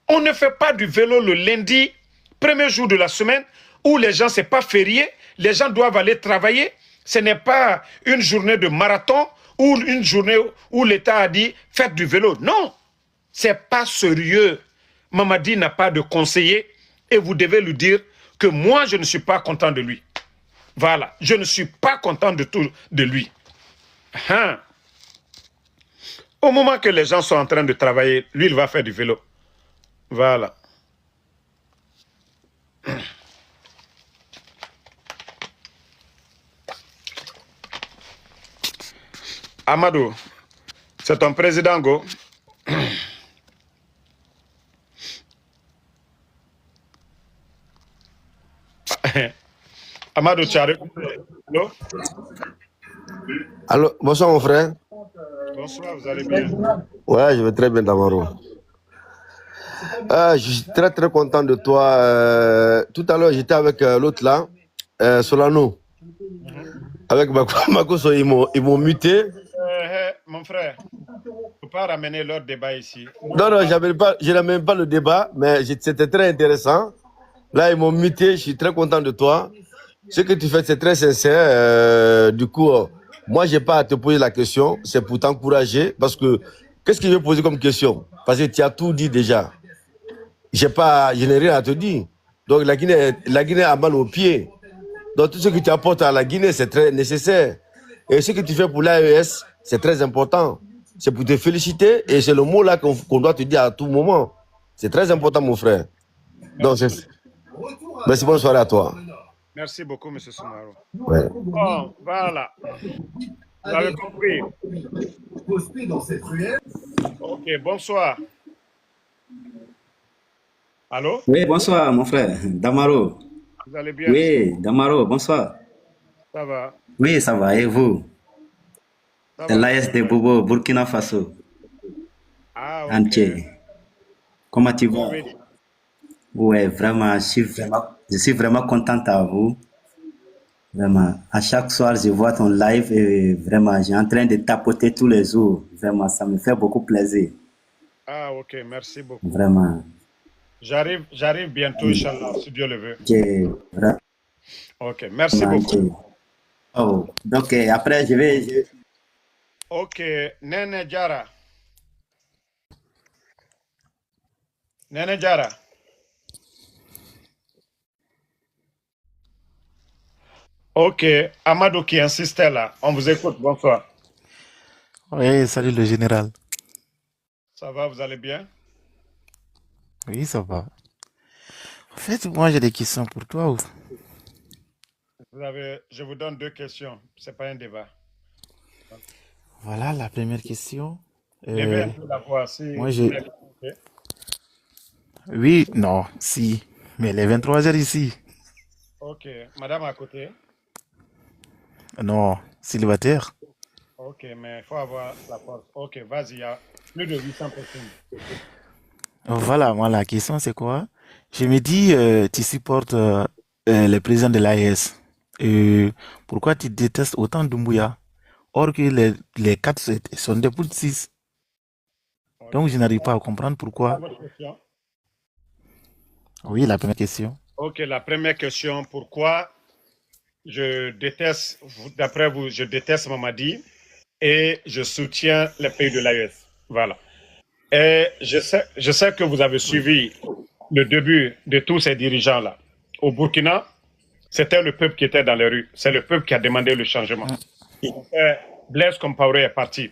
On ne fait pas du vélo le lundi, premier jour de la semaine, où les gens, ce n'est pas férié, les gens doivent aller travailler. Ce n'est pas une journée de marathon ou une journée où l'État a dit « faites du vélo ». Non, ce n'est pas sérieux. Mamadi n'a pas de conseiller et vous devez lui dire que moi, je ne suis pas content de lui. Voilà, je ne suis pas content de tout de lui. Au moment que les gens sont en train de travailler, lui, il va faire du vélo. Voilà. Amadou, c'est ton président, go. Amadou, tu as répondu. Allô? Allô, bonsoir mon frère. Bonsoir, vous allez bien? Ouais, je vais très bien, Damaro. Je suis très très content de toi. Tout à l'heure, j'étais avec l'autre là, Solano. Avec Makoso, ils m'ont muté. Mon frère, il ne faut pas ramener leur débat ici. Non, je n'amène pas le débat, mais c'était très intéressant. Là, ils m'ont muté, je suis très content de toi. Ce que tu fais, c'est très sincère. Du coup, moi, je n'ai pas à te poser la question, c'est pour t'encourager. Parce que, qu'est-ce que je vais poser comme question? Parce que tu as tout dit déjà. Je n'ai rien à te dire. Donc, la Guinée a mal aux pieds. Donc, tout ce que tu apportes à la Guinée, c'est très nécessaire. Et ce que tu fais pour l'AES, c'est très important. C'est pour te féliciter et c'est le mot là qu'on doit te dire à tout moment. C'est très important, mon frère. Donc, merci, bonne soirée à toi. Merci beaucoup, M. Soumaro. Ouais. Bon, voilà. Vous avez compris. Ok, bonsoir. Allô? Oui, bonsoir, mon frère. Damaro. Vous allez bien? Oui, Damaro, bonsoir. Ça va? Oui, ça va. Et vous? Ça C'est va. l'AS de Bobo, Burkina Faso. Ah, ok. Entier. Comment tu vas? Oui. Oui, vraiment, je suis vraiment contente à vous. Vraiment, à chaque soir, je vois ton live et vraiment, j'ai en train de tapoter tous les jours. Vraiment, ça me fait beaucoup plaisir. Ah, ok, merci beaucoup. Vraiment. J'arrive bientôt, Inch'Allah, si Dieu le veut. Vraiment, Ok, merci beaucoup. oh, donc après, je vais... Ok, Nene Jara. Nene Jara. Ok, Amadou qui insistait là. On vous écoute, bonsoir. Oui, salut le général. Ça va, vous allez bien? Oui, ça va. En fait, moi j'ai des questions pour toi. Je vous donne deux questions. C'est pas un débat. Voilà la première question. Levez un peu la voix. Si Moi vous j'ai... l'avez compris. Oui, non, si. Mais les 23 heures ici. Ok, madame à côté. Non, célibataire. Ok, mais il faut avoir la force. Ok, vas-y, il y a plus de 800 personnes. Voilà, moi la question c'est quoi? Je me dis, tu supportes les présidents de l'AES. Pourquoi tu détestes autant Doumbouya? Or que les quatre sont des poules de 6. Okay. Donc je n'arrive pas à comprendre pourquoi. Votre question? Oui, la première question. Ok, la première question, pourquoi je déteste, d'après vous, je déteste Mamadi et je soutiens les pays de l'AES. Voilà. Et je sais que vous avez suivi le début de tous ces dirigeants-là. Au Burkina, c'était le peuple qui était dans les rues. C'est le peuple qui a demandé le changement. Blaise Compaoré est parti.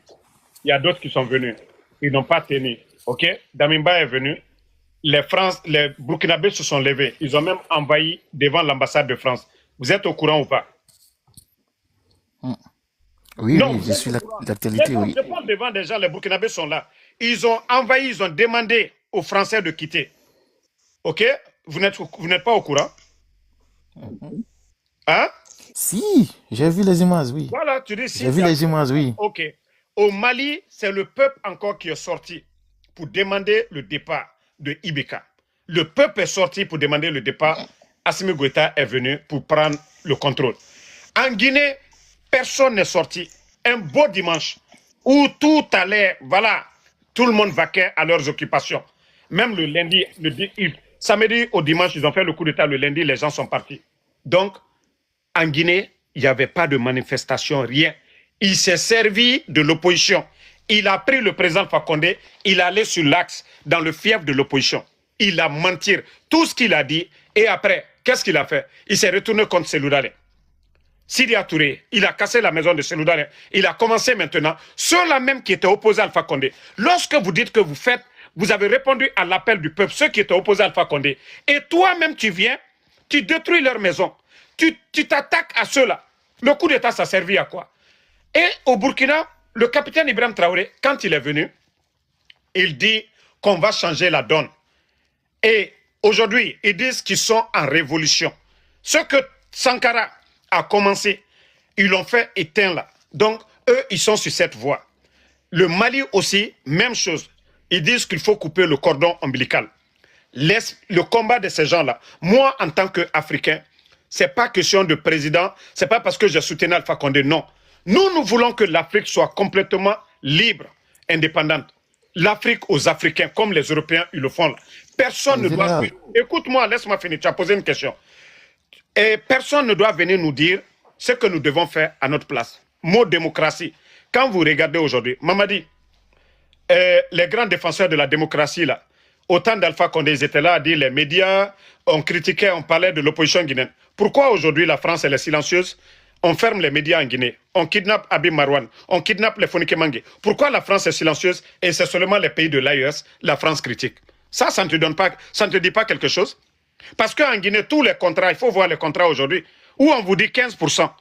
Il y a d'autres qui sont venus. Ils n'ont pas tenu. OK? Damimba est venu. Les Burkinabés se sont levés. Ils ont même envahi devant l'ambassade de France. Vous êtes au courant ou pas? Oui, Non, oui, je suis l'actualité, oui. je parle devant des gens, les Burkinabés sont là. Ils ont envahi, ils ont demandé aux Français de quitter. OK? Vous n'êtes pas au courant? Hein? Si, j'ai vu les images, oui. Voilà, tu dis si. J'ai vu les images, oui. OK. Au Mali, c'est le peuple encore qui est sorti pour demander le départ de Ibeka. Le peuple est sorti pour demander le départ. Assimi Goïta est venu pour prendre le contrôle. En Guinée, personne n'est sorti. Un beau dimanche où tout allait, voilà, tout le monde vaquait à leurs occupations. Même le lundi, samedi au dimanche, ils ont fait le coup d'État. Le lundi, les gens sont partis. Donc, en Guinée, il n'y avait pas de manifestation, rien. Il s'est servi de l'opposition. Il a pris le président Fakonde, il est allé sur l'axe, dans le fief de l'opposition. Il a menti tout ce qu'il a dit. Et après, qu'est-ce qu'il a fait? Il s'est retourné contre Seloudalé. Sidia Touré, il a cassé la maison de Selouda. Il a commencé maintenant. Ceux-là même qui étaient opposés à Alpha Condé. Lorsque vous dites que vous avez répondu à l'appel du peuple, ceux qui étaient opposés à Alpha Condé. Et toi-même, tu viens, tu détruis leur maison. Tu t'attaques à ceux-là. Le coup d'État, ça servi à quoi? Et au Burkina, le capitaine Ibrahim Traoré, quand il est venu, il dit qu'on va changer la donne. Et aujourd'hui, ils disent qu'ils sont en révolution. Ce que Sankara a commencé, ils l'ont fait éteindre là. Donc, eux, ils sont sur cette voie. Le Mali aussi, même chose. Ils disent qu'il faut couper le cordon ombilical. Le combat de ces gens-là, moi, en tant qu'Africain, ce n'est pas question de président, ce n'est pas parce que je soutiens Alpha Condé, non. Nous voulons que l'Afrique soit complètement libre, indépendante. L'Afrique aux Africains, comme les Européens, ils le font là. Personne ne doit... Écoute-moi, laisse-moi finir, tu as posé une question. Et personne ne doit venir nous dire ce que nous devons faire à notre place. Mot démocratie. Quand vous regardez aujourd'hui, Mamadi, les grands défenseurs de la démocratie, là, autant d'Alpha Condé, ils étaient là à dire les médias, on critiquait, on parlait de l'opposition guinéenne. Pourquoi aujourd'hui la France, elle est silencieuse? On ferme les médias en Guinée, on kidnappe Abim Marwan, on kidnappe les Fonike Mangue. Pourquoi la France est silencieuse et c'est seulement les pays de l'AES, la France critique? Ça ne te donne pas, ça ne te dit pas quelque chose? Parce qu'en Guinée, tous les contrats, il faut voir les contrats aujourd'hui, où on vous dit 15%.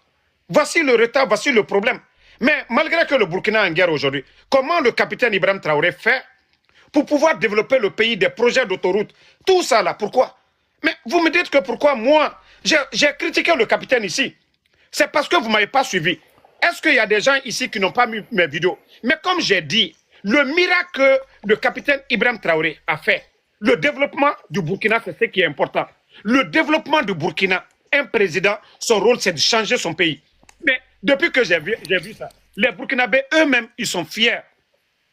Voici le retard, voici le problème. Mais malgré que le Burkina est en guerre aujourd'hui, comment le capitaine Ibrahim Traoré fait pour pouvoir développer le pays, des projets d'autoroute? Tout ça là, pourquoi? Mais vous me dites que pourquoi moi, j'ai critiqué le capitaine ici. C'est parce que vous ne m'avez pas suivi. Est-ce qu'il y a des gens ici qui n'ont pas mis mes vidéos? Mais comme j'ai dit, le miracle que le capitaine Ibrahim Traoré a fait, le développement du Burkina, c'est ce qui est important. Le développement du Burkina, un président, son rôle, c'est de changer son pays. Mais depuis que j'ai vu ça, les Burkinabés eux-mêmes, ils sont fiers.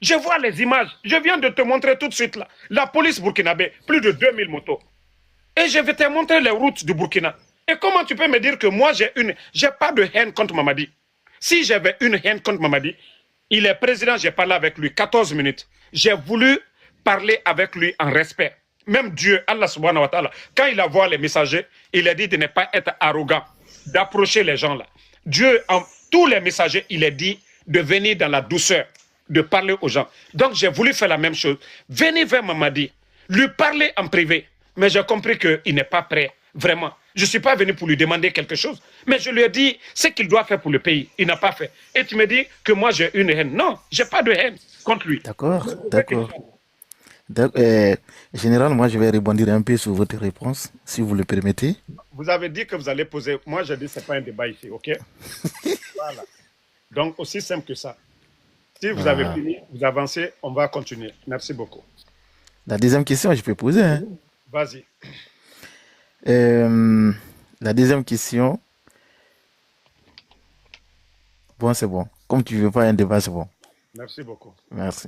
Je vois les images. Je viens de te montrer tout de suite là. La police burkinabé, plus de 2000 motos. Et je vais te montrer les routes du Burkina. Et comment tu peux me dire que moi, j'ai pas de haine contre Mamadi? Si j'avais une haine contre Mamadi, il est président, j'ai parlé avec lui 14 minutes. J'ai voulu parler avec lui en respect. Même Dieu, Allah subhanahu wa ta'ala, quand il a vu les messagers, il a dit de ne pas être arrogant, d'approcher les gens là. Dieu, en tous les messagers, il a dit de venir dans la douceur, de parler aux gens. Donc j'ai voulu faire la même chose. Venez vers Mamadi, lui parler en privé. Mais j'ai compris qu'il n'est pas prêt, vraiment. Je ne suis pas venu pour lui demander quelque chose. Mais je lui ai dit ce qu'il doit faire pour le pays. Il n'a pas fait. Et tu me dis que moi j'ai une haine. Non, je n'ai pas de haine contre lui. D'accord, d'accord. Général, moi je vais rebondir un peu sur votre réponse, si vous le permettez. Vous avez dit que vous allez poser. Moi j'ai dit que ce n'est pas un débat ici, ok? Voilà. Donc aussi simple que ça. Si vous avez fini, vous avancez, on va continuer. Merci beaucoup. La deuxième question, je peux poser. Hein. Vas-y. La deuxième question. Bon, c'est bon. Comme tu ne veux pas un débat, c'est bon. Merci beaucoup. Merci.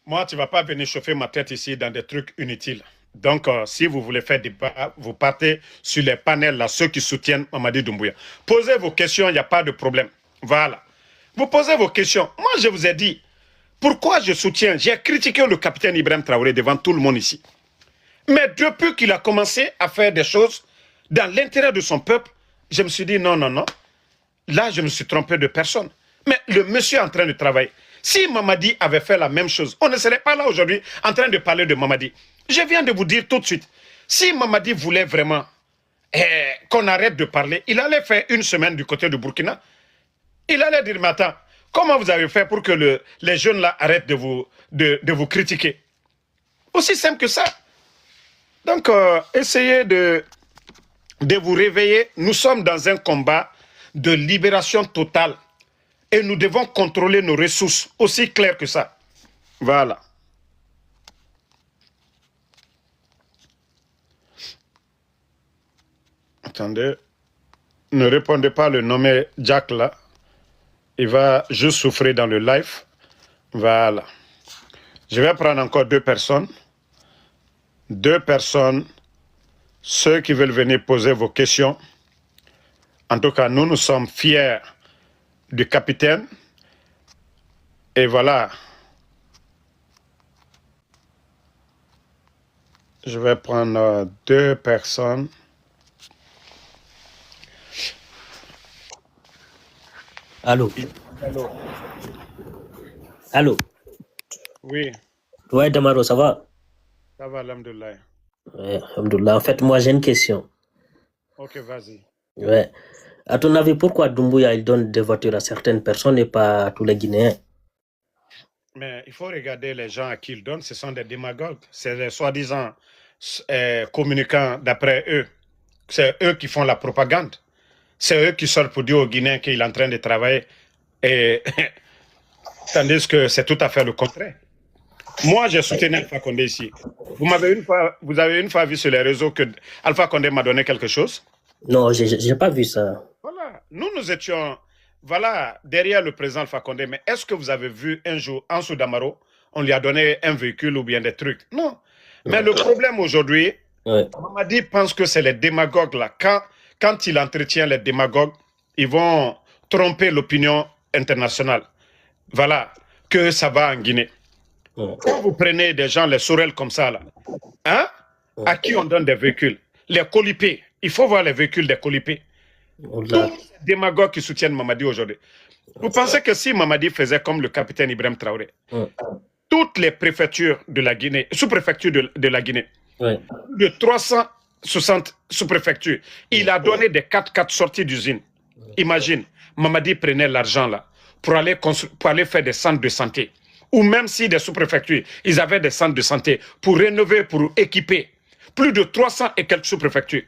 Moi, tu ne vas pas venir chauffer ma tête ici dans des trucs inutiles. Donc, si vous voulez faire débat, vous partez sur les panels, là, ceux qui soutiennent Mamadi Doumbouya. Posez vos questions, il n'y a pas de problème. Voilà. Vous posez vos questions. Moi, je vous ai dit, pourquoi je soutiens? J'ai critiqué le capitaine Ibrahim Traoré devant tout le monde ici. Mais depuis qu'il a commencé à faire des choses dans l'intérêt de son peuple, je me suis dit non, non, non. Là, je me suis trompé de personne. Mais le monsieur est en train de travailler. Si Mamadi avait fait la même chose, on ne serait pas là aujourd'hui en train de parler de Mamadi. Je viens de vous dire tout de suite, si Mamadi voulait vraiment qu'on arrête de parler, il allait faire une semaine du côté du Burkina. Il allait dire, mais attends, comment vous avez fait pour que les jeunes là arrêtent de vous critiquer? Aussi simple que ça. Donc, essayez de vous réveiller. Nous sommes dans un combat de libération totale. Et nous devons contrôler nos ressources, aussi clair que ça. Voilà. Attendez. Ne répondez pas le nommé Jack là. Il va juste souffrir dans le live. Voilà. Je vais prendre encore 2 personnes. 2 personnes. Ceux qui veulent venir poser vos questions. En tout cas, nous sommes fiers du capitaine. Et voilà. Je vais prendre 2 personnes. Allô? Allô? Allô? Oui, Ouais, Damaro, ça va? ça va, alhamdoulilah. Ouais, alhamdoulilah. En fait, moi, j'ai une question. Ok, vas-y. Ouais. À ton avis, pourquoi Doumbouya, il donne des voitures à certaines personnes et pas à tous les Guinéens? Mais il faut regarder les gens à qui ils donnent. Ce sont des démagogues. C'est des soi-disant communicants d'après eux. C'est eux qui font la propagande. C'est eux qui sortent pour dire aux Guinéens qu'il est en train de travailler. Et tandis que c'est tout à fait le contraire. Moi, j'ai soutenu Alpha Condé ici. Vous avez une fois vu sur les réseaux que Alpha Condé m'a donné quelque chose? Non, j'ai pas vu ça. Voilà. Nous étions derrière le président Alpha Condé. Mais est-ce que vous avez vu un jour, en Soudamaro, on lui a donné un véhicule ou bien des trucs? Non. Mais le problème aujourd'hui, Mamadi pense que c'est les démagogues là. Quand il entretient les démagogues, ils vont tromper l'opinion internationale. Voilà, que ça va en Guinée. Quand vous prenez des gens, les Sorel comme ça, là, hein, à qui on donne des véhicules, les colipés, il faut voir les véhicules des colipés. Tous les démagogues qui soutiennent Mamadi aujourd'hui. Vous pensez que si Mamadi faisait comme le capitaine Ibrahim Traoré, toutes les préfectures de la Guinée, sous-préfectures de la Guinée, de 360 sous-préfectures, il a donné des 4x4 sorties d'usine. Imagine, Mamadi prenait l'argent là pour aller faire des centres de santé. Ou même si des sous-préfectures, ils avaient des centres de santé pour rénover, pour équiper plus de 300 et quelques sous-préfectures.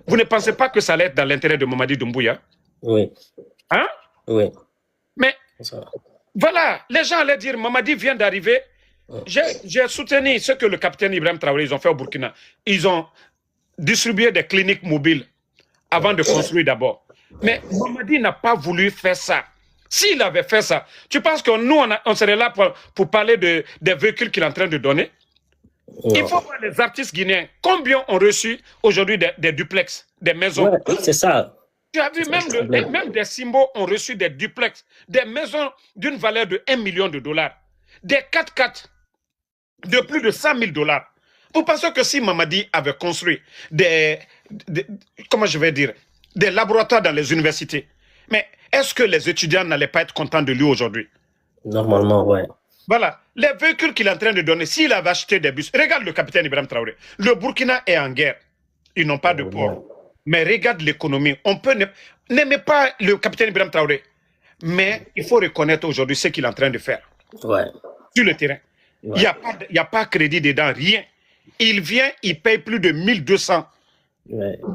Vous ne pensez pas que ça allait être dans l'intérêt de Mamadi Doumbouya? Oui. Hein? Oui. Mais voilà, les gens allaient dire Mamadi vient d'arriver. J'ai soutenu ce que le capitaine Ibrahim Traoré ils ont fait au Burkina. Ils ont distribué des cliniques mobiles avant de construire d'abord. Mais Mamadi n'a pas voulu faire ça. S'il avait fait ça, tu penses que nous, on serait là pour parler des véhicules qu'il est en train de donner? Non. Il faut voir les artistes guinéens. Combien ont reçu aujourd'hui des duplex, des maisons? Ouais, c'est ça. Tu as vu, même des symboles ont reçu des duplex, des maisons d'une valeur de 1 million de dollars, des 4x4 de plus de 100 000 dollars. Vous pensez que si Mamadi avait construit comment je vais dire, des laboratoires dans les universités, mais est-ce que les étudiants n'allaient pas être contents de lui aujourd'hui? Normalement, ouais. Voilà, les véhicules qu'il est en train de donner, s'il avait acheté des bus, regarde le capitaine Ibrahim Traoré, le Burkina est en guerre, ils n'ont pas de port. Mais regarde l'économie, on peut n'aimer pas le capitaine Ibrahim Traoré, mais il faut reconnaître aujourd'hui ce qu'il est en train de faire sur le terrain. Il n'y a pas crédit dedans, rien. Il vient, il paye plus de 1200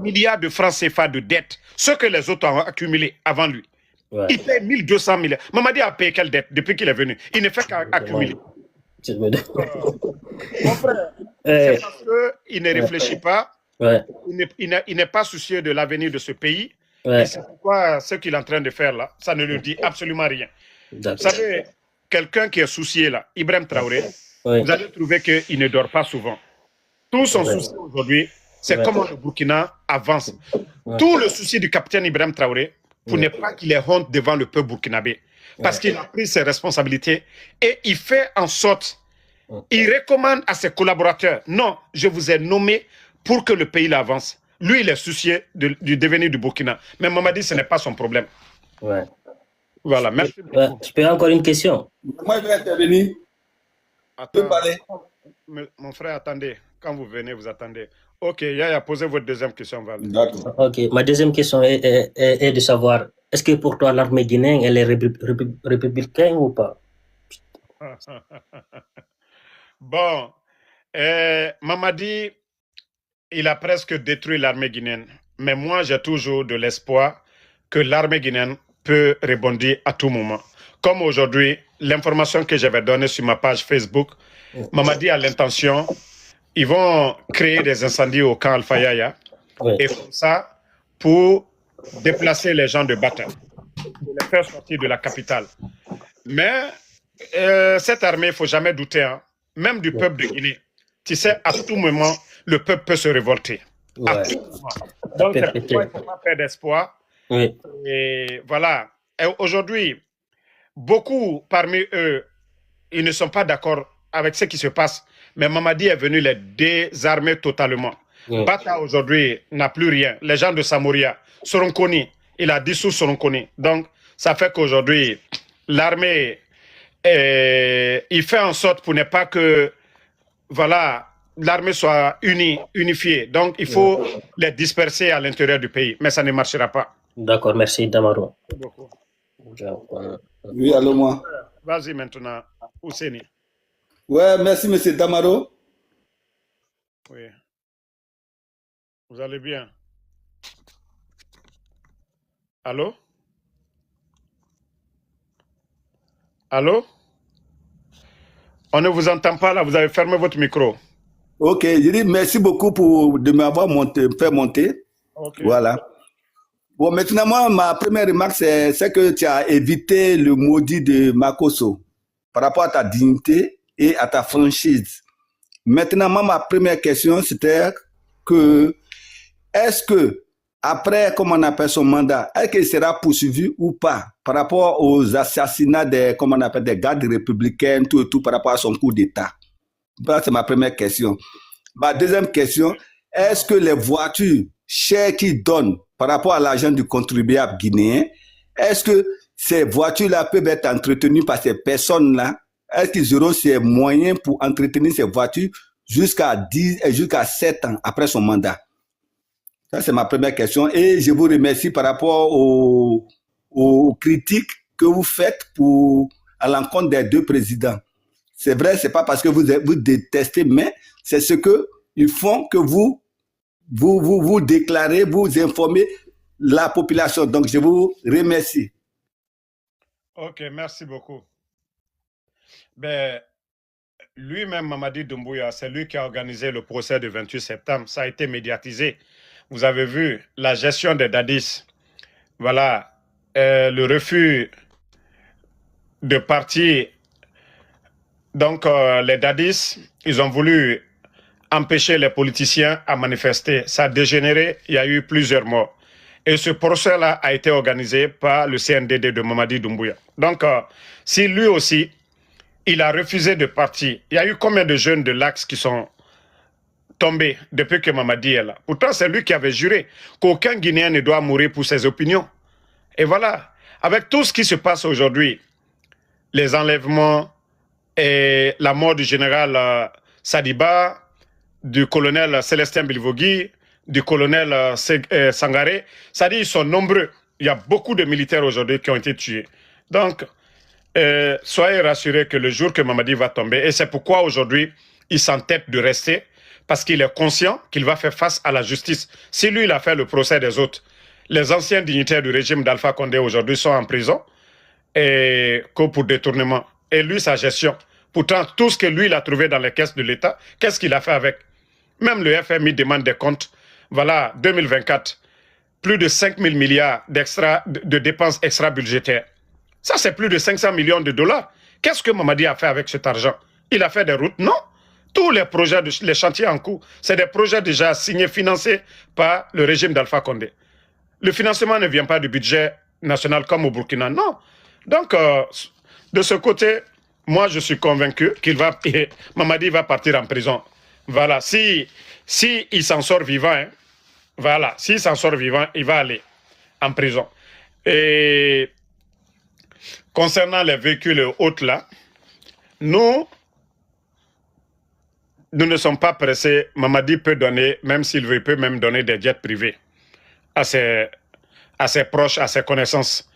milliards de francs CFA de dettes, ce que les autres ont accumulé avant lui. Il paye 1200 milliards. Mamadi a payé quelle dette depuis qu'il est venu? Il ne fait qu'accumuler. Mon frère, c'est parce qu'il ne réfléchit pas. Il n'est pas soucieux de l'avenir de ce pays. Et c'est pourquoi ce qu'il est en train de faire là, ça ne lui dit absolument rien. Vous savez, quelqu'un qui est soucié là, Ibrahim Traoré, vous allez trouver qu'il ne dort pas souvent. Tout son souci aujourd'hui, c'est comment le Burkina avance. Tout le souci du capitaine Ibrahim Traoré, pour ne pas qu'il ait honte devant le peuple burkinabé. Parce qu'il a pris ses responsabilités et il fait en sorte, il recommande à ses collaborateurs, non, je vous ai nommé pour que le pays avance. Lui, il est soucié du devenir du Burkina. Mais Mamadi, ce n'est pas son problème. Voilà, merci. Je peux encore une question? Moi, je vais intervenir. Attends, mon frère, attendez. Quand vous venez, vous attendez. Ok, Yaya, posez votre deuxième question. D'accord. Ok, ma deuxième question est de savoir, est-ce que pour toi, l'armée guinéenne, elle est républicaine ou pas? Bon, Mamadi, il a presque détruit l'armée guinéenne. Mais moi, j'ai toujours de l'espoir que l'armée guinéenne peut rebondir à tout moment. Comme aujourd'hui, l'information que j'avais donnée sur ma page Facebook, Mamadi a l'intention, ils vont créer des incendies au camp Alpha Yaya, et comme ça, pour déplacer les gens de Bata, pour les faire sortir de la capitale. Mais cette armée, il ne faut jamais douter, hein, même du peuple de Guinée. Tu sais, à tout moment, le peuple peut se révolter. À tout moment. Donc, il ne faut pas perdre d'espoir. Et voilà. Aujourd'hui, beaucoup parmi eux, ils ne sont pas d'accord avec ce qui se passe. Mais Mamadi est venu les désarmer totalement. Bata aujourd'hui n'a plus rien. Les gens de Samoria, Soronkoni, il a dissous Soronkoni. Donc, Ça fait qu'aujourd'hui, l'armée, il fait en sorte pour ne pas que, voilà, l'armée soit unifiée. Donc, il faut les disperser à l'intérieur du pays. Mais ça ne marchera pas. D'accord, merci Damaro. Beaucoup. Oui, allô, moi. Vas-y maintenant, Ouseni. Ouais, merci, monsieur Damaro. Oui. Vous allez bien? Allô? Allô? On ne vous entend pas là, vous avez fermé votre micro. Ok, je dis merci beaucoup de m'avoir fait monter. Ok. Voilà. Bon, maintenant, moi, ma première remarque, c'est que tu as évité le maudit de Makoso par rapport à ta dignité et à ta franchise. Maintenant, moi, ma première question, c'était que est-ce que, après, comme on appelle son mandat, est-ce qu'il sera poursuivi ou pas par rapport aux assassinats des, comme on appelle, des gardes républicains, tout et tout, par rapport à son coup d'État? Voilà, c'est ma première question. Ma deuxième question, est-ce que les voitures chères qu'ils donnent par rapport à l'argent du contribuable guinéen, est-ce que ces voitures-là peuvent être entretenues par ces personnes-là? Est-ce qu'ils auront ces moyens pour entretenir ces voitures jusqu'à 7 ans après son mandat? Ça, c'est ma première question. Et je vous remercie par rapport aux critiques que vous faites à l'encontre des deux présidents. C'est vrai, c'est pas parce que vous détestez, mais c'est ce qu'ils font que vous déclarez, vous informez la population. Donc, je vous remercie. Ok, merci beaucoup. Ben, lui-même, Mamadi Doumbouya, c'est lui qui a organisé le procès du 28 septembre. Ça a été médiatisé. Vous avez vu la gestion des dadis. Voilà, le refus de partir. Donc, les dadis, ils ont voulu empêcher les politiciens à manifester. Ça a dégénéré, il y a eu plusieurs morts. Et ce procès-là a été organisé par le CNDD de Mamadi Doumbouya. Donc, si lui aussi, il a refusé de partir, il y a eu combien de jeunes de l'Axe qui sont tombés depuis que Mamadi est là? Pourtant, c'est lui qui avait juré qu'aucun Guinéen ne doit mourir pour ses opinions. Et voilà, avec tout ce qui se passe aujourd'hui, les enlèvements et la mort du général Sadiba, du colonel Célestin Bilvogui, du colonel Sangaré, ça dit ils sont nombreux. Il y a beaucoup de militaires aujourd'hui qui ont été tués. Donc, soyez rassurés que le jour que Mamadi va tomber, et c'est pourquoi aujourd'hui, il s'entête de rester, parce qu'il est conscient qu'il va faire face à la justice. Si lui, il a fait le procès des autres, les anciens dignitaires du régime d'Alpha Condé aujourd'hui sont en prison, et pour détournement. Et lui, sa gestion. Pourtant, tout ce que lui, il a trouvé dans les caisses de l'État, qu'est-ce qu'il a fait avec? Même le FMI demande des comptes. Voilà, 2024, plus de 5 000 milliards de dépenses extra-budgétaires. Ça, c'est plus de 500 millions de dollars. Qu'est-ce que Mamadi a fait avec cet argent? Il a fait des routes? Non. Tous les projets, les chantiers en cours, c'est des projets déjà signés, financés par le régime d'Alpha Condé. Le financement ne vient pas du budget national comme au Burkina, non. Donc, de ce côté, moi, je suis convaincu Mamadi va partir en prison. Voilà, si il s'en sort vivant, hein, voilà, s'il s'en sort vivant, il va aller en prison. Et concernant les véhicules autres là, nous ne sommes pas pressés. Mamadi peut donner, même s'il veut, il peut même donner des jets privés à ses proches, à ses connaissances.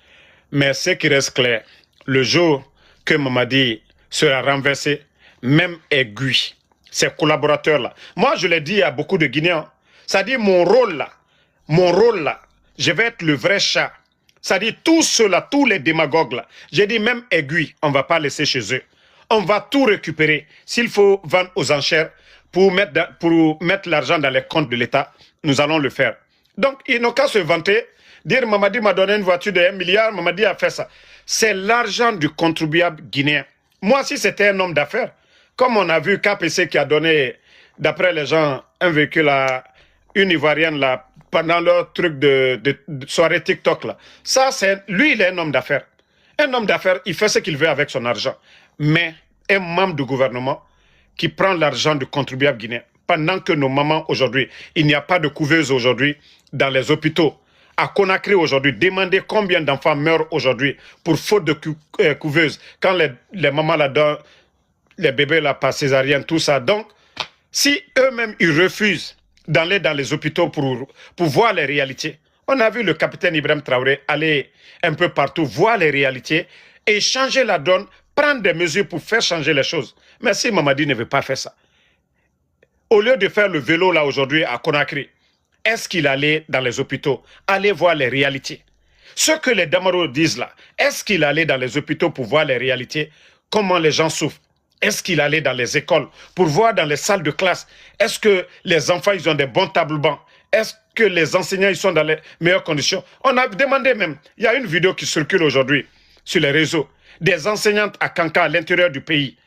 Mais ce qui reste clair, le jour que Mamadi sera renversé, même aiguille, ces collaborateurs-là. Moi, je l'ai dit à beaucoup de Guinéens, ça dit mon rôle là, je vais être le vrai chat. Ça dit tous ceux-là, tous les démagogues là, j'ai dit même aiguille, on ne va pas laisser chez eux. On va tout récupérer. S'il faut vendre aux enchères pour mettre l'argent dans les comptes de l'État, nous allons le faire. Donc, ils n'ont qu'à se vanter, dire Mamadi m'a donné une voiture de 1 milliard, Mamadi a fait ça. C'est l'argent du contribuable guinéen. Moi, si c'était un homme d'affaires, comme on a vu KPC qui a donné, d'après les gens, un véhicule à une Ivoirienne là, pendant leur truc de soirée TikTok là. Ça, lui, il est un homme d'affaires. Un homme d'affaires, il fait ce qu'il veut avec son argent. Mais un membre du gouvernement qui prend l'argent du contribuable guinéen, pendant que nos mamans aujourd'hui, il n'y a pas de couveuse aujourd'hui dans les hôpitaux. à Conakry aujourd'hui, demandez combien d'enfants meurent aujourd'hui pour faute de couveuse, quand les mamans là-dedans, les bébés là par césarienne, tout ça. Donc, si eux-mêmes, ils refusent d'aller dans les hôpitaux pour voir les réalités, on a vu le capitaine Ibrahim Traoré aller un peu partout, voir les réalités et changer la donne, prendre des mesures pour faire changer les choses. Mais si Mamadi ne veut pas faire ça, au lieu de faire le vélo là aujourd'hui à Conakry, est-ce qu'il allait dans les hôpitaux, aller voir les réalités? Ce que les Damaro disent là, est-ce qu'il allait dans les hôpitaux pour voir les réalités, comment les gens souffrent? Est-ce qu'il allait dans les écoles pour voir dans les salles de classe? Est-ce que les enfants, ils ont des bons tableaux-bancs? Est-ce que les enseignants, ils sont dans les meilleures conditions? On a demandé même, il y a une vidéo qui circule aujourd'hui sur les réseaux, des enseignantes à Kanka, à l'intérieur du pays.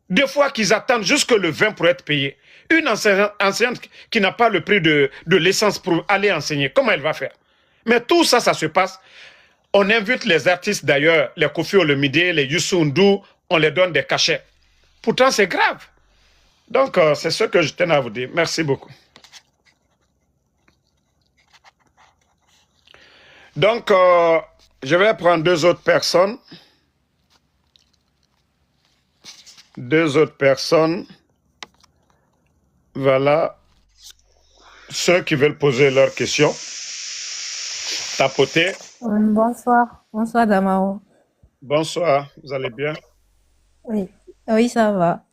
Des fois qu'ils attendent jusque le 20 pour être payés. Une enseignante qui n'a pas le prix de l'essence pour aller enseigner, comment elle va faire? Mais tout ça, ça se passe. On invite les artistes d'ailleurs, les Kofi Olomide, les Youssou N'Dour, on les donne des cachets. Pourtant, c'est grave. Donc, c'est ce que je tenais à vous dire. Merci beaucoup. Donc, je vais prendre deux autres personnes. Deux autres personnes. Voilà. Ceux qui veulent poser leurs questions. Tapoter. Bonsoir. Bonsoir, Damao. Bonsoir. Vous allez bien? Oui. Oui, ça va.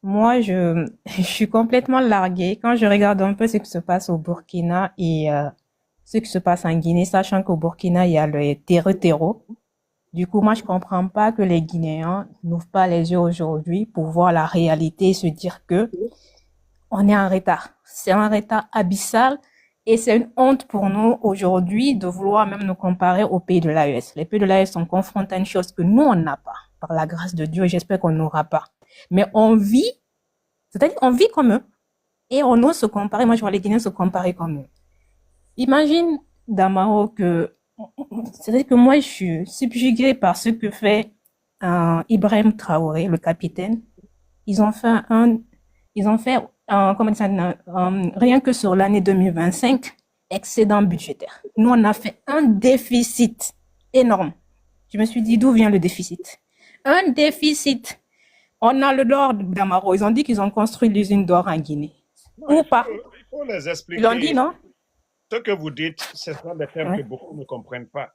Moi, je suis complètement larguée quand je regarde un peu ce qui se passe au Burkina et ce qui se passe en Guinée, sachant qu'au Burkina, il y a le terreau. Du coup, moi, je comprends pas que les Guinéens n'ouvrent pas les yeux aujourd'hui pour voir la réalité et se dire que on est en retard. C'est un retard abyssal et c'est une honte pour nous aujourd'hui de vouloir même nous comparer aux pays de l'AES. Les pays de l'AES sont confrontés à une chose que nous, on n'a pas. Par la grâce de Dieu, j'espère qu'on n'aura pas. Mais on vit, c'est-à-dire on vit comme eux. Et on ose se comparer. Moi, je vois les Guinéens se comparer comme eux. Imagine, Damao, que c'est-à-dire que moi, je suis subjuguée par ce que fait Ibrahim Traoré, le capitaine. Ils ont fait comment dire, rien que sur l'année 2025, excédent budgétaire. Nous, on a fait un déficit énorme. Je me suis dit, d'où vient le déficit? Un déficit. On a le d'or d'Amaro. Ils ont dit qu'ils ont construit l'usine d'or en Guinée. Ou pas? Il faut les expliquer. Ils l'ont dit, non? Ce que vous dites, ce sont des termes que beaucoup ne comprennent pas.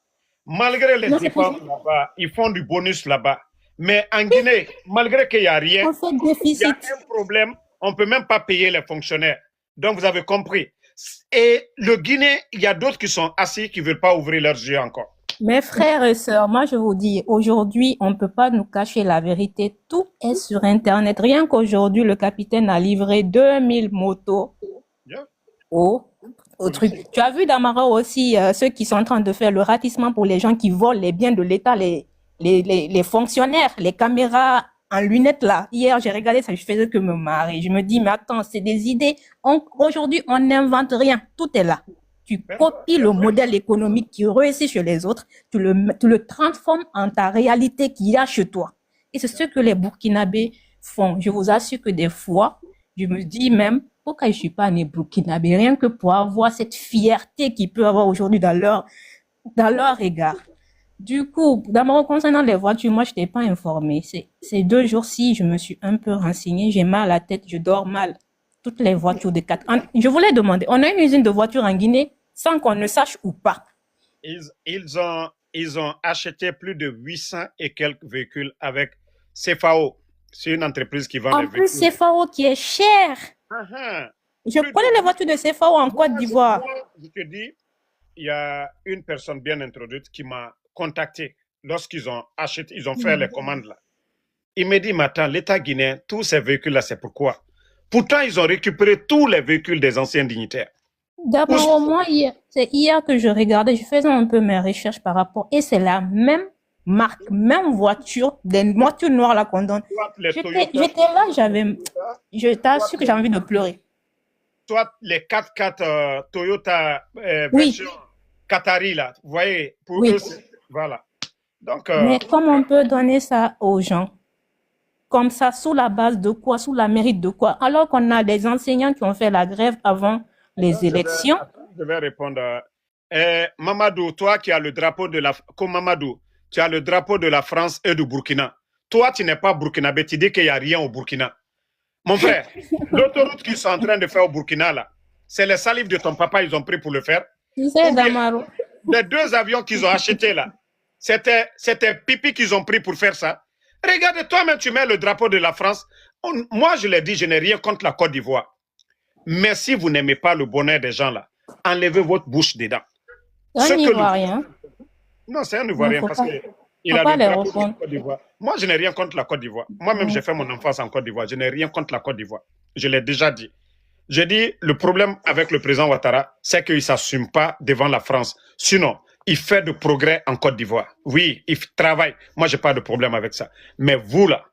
Malgré les dépenses là-bas, ils font du bonus là-bas. Mais en Guinée, malgré qu'il n'y a rien, On fait il y a déficit. un problème, on ne peut même pas payer les fonctionnaires. Donc, vous avez compris. Et le Guinée, il y a d'autres qui sont assis, qui ne veulent pas ouvrir leurs yeux encore. Mes frères et sœurs, moi je vous dis, aujourd'hui, on ne peut pas nous cacher la vérité. Tout est sur Internet. Rien qu'aujourd'hui, le capitaine a livré 2000 motos Yeah. au truc. Tu as vu Damara aussi, ceux qui sont en train de faire le ratissement pour les gens qui volent les biens de l'État, les fonctionnaires, les caméras en lunettes là. Hier, j'ai regardé ça, je faisais que me marrer. Je me dis, mais attends, c'est des idées. Aujourd'hui, on n'invente rien. Tout est là. Tu copies le modèle économique qui réussit chez les autres, tu le transformes en ta réalité qu'il y a chez toi. Et c'est ce que les Burkinabés font. Je vous assure que des fois, je me dis même, pourquoi je suis pas né Burkinabé? Rien que pour avoir cette fierté qu'ils peuvent avoir aujourd'hui dans leur égard. Du coup, d'abord, concernant les voitures, moi, je n'étais pas informée. Ces 2 jours-ci, je me suis un peu renseignée. J'ai mal à la tête, je dors mal. Toutes les voitures de 4 ans. Je voulais demander, on a une usine de voitures en Guinée sans qu'on ne sache ou pas? Ils ont acheté plus de 800 et quelques véhicules avec CFAO. C'est une entreprise qui vend En des plus, véhicules. CFAO qui est cher. Je connais les voitures de CFAO en Côte d'Ivoire. Je te dis, il y a une personne bien introduite qui m'a contacté lorsqu'ils ont acheté, ils ont fait les commandes là. Il me dit, mais attends, l'État guinéen, tous ces véhicules-là, c'est pourquoi? Pourtant, ils ont récupéré tous les véhicules des anciens dignitaires. D'abord, moi, c'est hier que je regardais, je faisais un peu mes recherches par rapport, et c'est la même marque, même voiture, des voitures noires là qu'on donne. J'étais là, je t'assure que j'ai envie de pleurer. Soit les 4x4 Toyota Oui. version Qatari là, vous voyez, pour Oui. eux, voilà. Donc, Mais comment on peut donner ça aux gens? Comme ça, sous la base de quoi? Sous la mérite de quoi? Alors qu'on a des enseignants qui ont fait la grève avant les élections. je vais répondre Mamadou, toi qui as le drapeau de la... Comme Mamadou, tu as le drapeau de la France et du Burkina. Toi, tu n'es pas burkinabé, tu dis qu'il n'y a rien au Burkina. Mon frère, l'autoroute qu'ils sont en train de faire au Burkina, là, c'est les salives de ton papa, ils ont pris pour le faire. Tu sais, Ou bien, Damaro. les 2 avions qu'ils ont achetés, là, c'était pipi qu'ils ont pris pour faire ça. Regarde, toi-même, tu mets le drapeau de la France. Moi, je l'ai dit, je n'ai rien contre la Côte d'Ivoire. Mais si vous n'aimez pas le bonheur des gens, là, enlevez votre bouche dedans. C'est un Ivoirien. Non, c'est un Non, Ivoirien faut parce pas, qu'il faut a pas le les drapeau de la répondre. Côte d'Ivoire. Moi, je n'ai rien contre la Côte d'Ivoire. Moi-même, j'ai fait mon enfance en Côte d'Ivoire. Je n'ai rien contre la Côte d'Ivoire. Je l'ai déjà dit. J'ai dit, le problème avec le président Ouattara, c'est qu'il ne s'assume pas devant la France. Sinon, il fait de progrès en Côte d'Ivoire. Oui, il travaille. Moi, je n'ai pas de problème avec ça. Mais vous, là,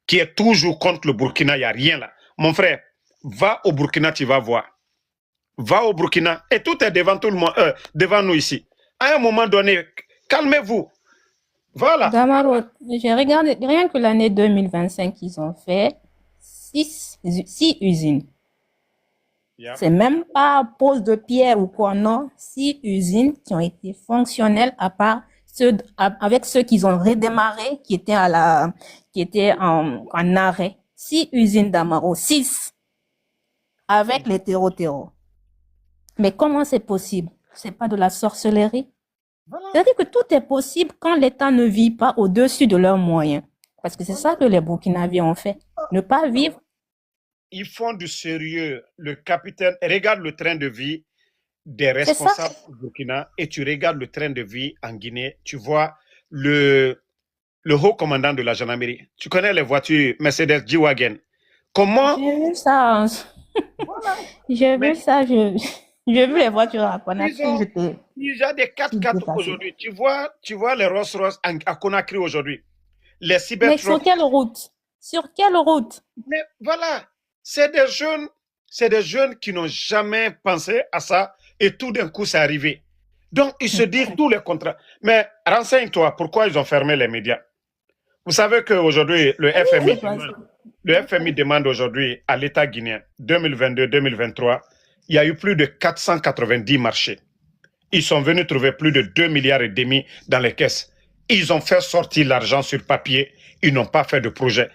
qui êtes toujours contre le Burkina, il n'y a rien là. Mon frère, va au Burkina, tu vas voir. Va au Burkina et tout est devant tout le monde, devant nous ici. À un moment donné, calmez-vous. Voilà. Damaro, j'ai regardé rien que l'année 2025, ils ont fait 6 usines. Yeah. C'est même pas pose de pierre ou quoi, non. 6 usines qui ont été fonctionnelles à part avec ceux qu'ils ont redémarré, qui étaient en arrêt. 6 usines Damaro, 6 avec les terreaux. Mais comment c'est possible? C'est pas de la sorcellerie? Voilà. C'est-à-dire que tout est possible quand l'État ne vit pas au-dessus de leurs moyens. Parce que c'est ça que les Burkinabés ont fait. Ne pas vivre. Ils font du sérieux. Le capitaine, regarde le train de vie des C'est ça. responsables au Burkina et tu regardes le train de vie en Guinée. Tu vois le haut commandant de la gendarmerie. Tu connais les voitures Mercedes G-Wagon. Comment? J'ai vu ça. Voilà. J'ai Mais vu ça. J'ai vu les voitures à ils Conakry. ont, J'étais il y a des 4x4 dépassée. aujourd'hui. Tu vois les Rolls-Royce à Conakry aujourd'hui. Les Mais sur Cybertrucks. quelle route? Sur quelle route? Mais voilà, c'est des jeunes qui n'ont jamais pensé à ça et tout d'un coup c'est arrivé. Donc ils se disent tous les contrats. Mais renseigne-toi, pourquoi ils ont fermé les médias? Vous savez qu'aujourd'hui, le FMI demande aujourd'hui à l'État guinéen, 2022-2023, il y a eu plus de 490 marchés. Ils sont venus trouver plus de 2,5 milliards dans les caisses. Ils ont fait sortir l'argent sur papier, ils n'ont pas fait de projet.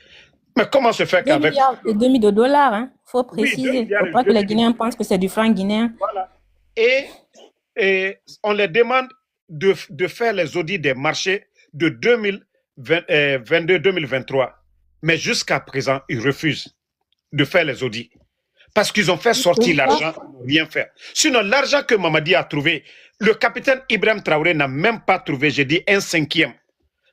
Mais comment se fait 2 qu'avec... milliards et demi de dollars, hein? Faut Oui, 2 préciser. milliards Faut et pas que demi. les Guinéens pensent que c'est du franc guinéen. Voilà. Et on les demande de faire les audits des marchés de 2022-2023. Mais jusqu'à présent, ils refusent de faire les audits. Parce qu'ils ont fait sortir l'argent, ils n'ont rien fait. Sinon, l'argent que Mamadi a trouvé, le capitaine Ibrahim Traoré n'a même pas trouvé, j'ai dit 1/5.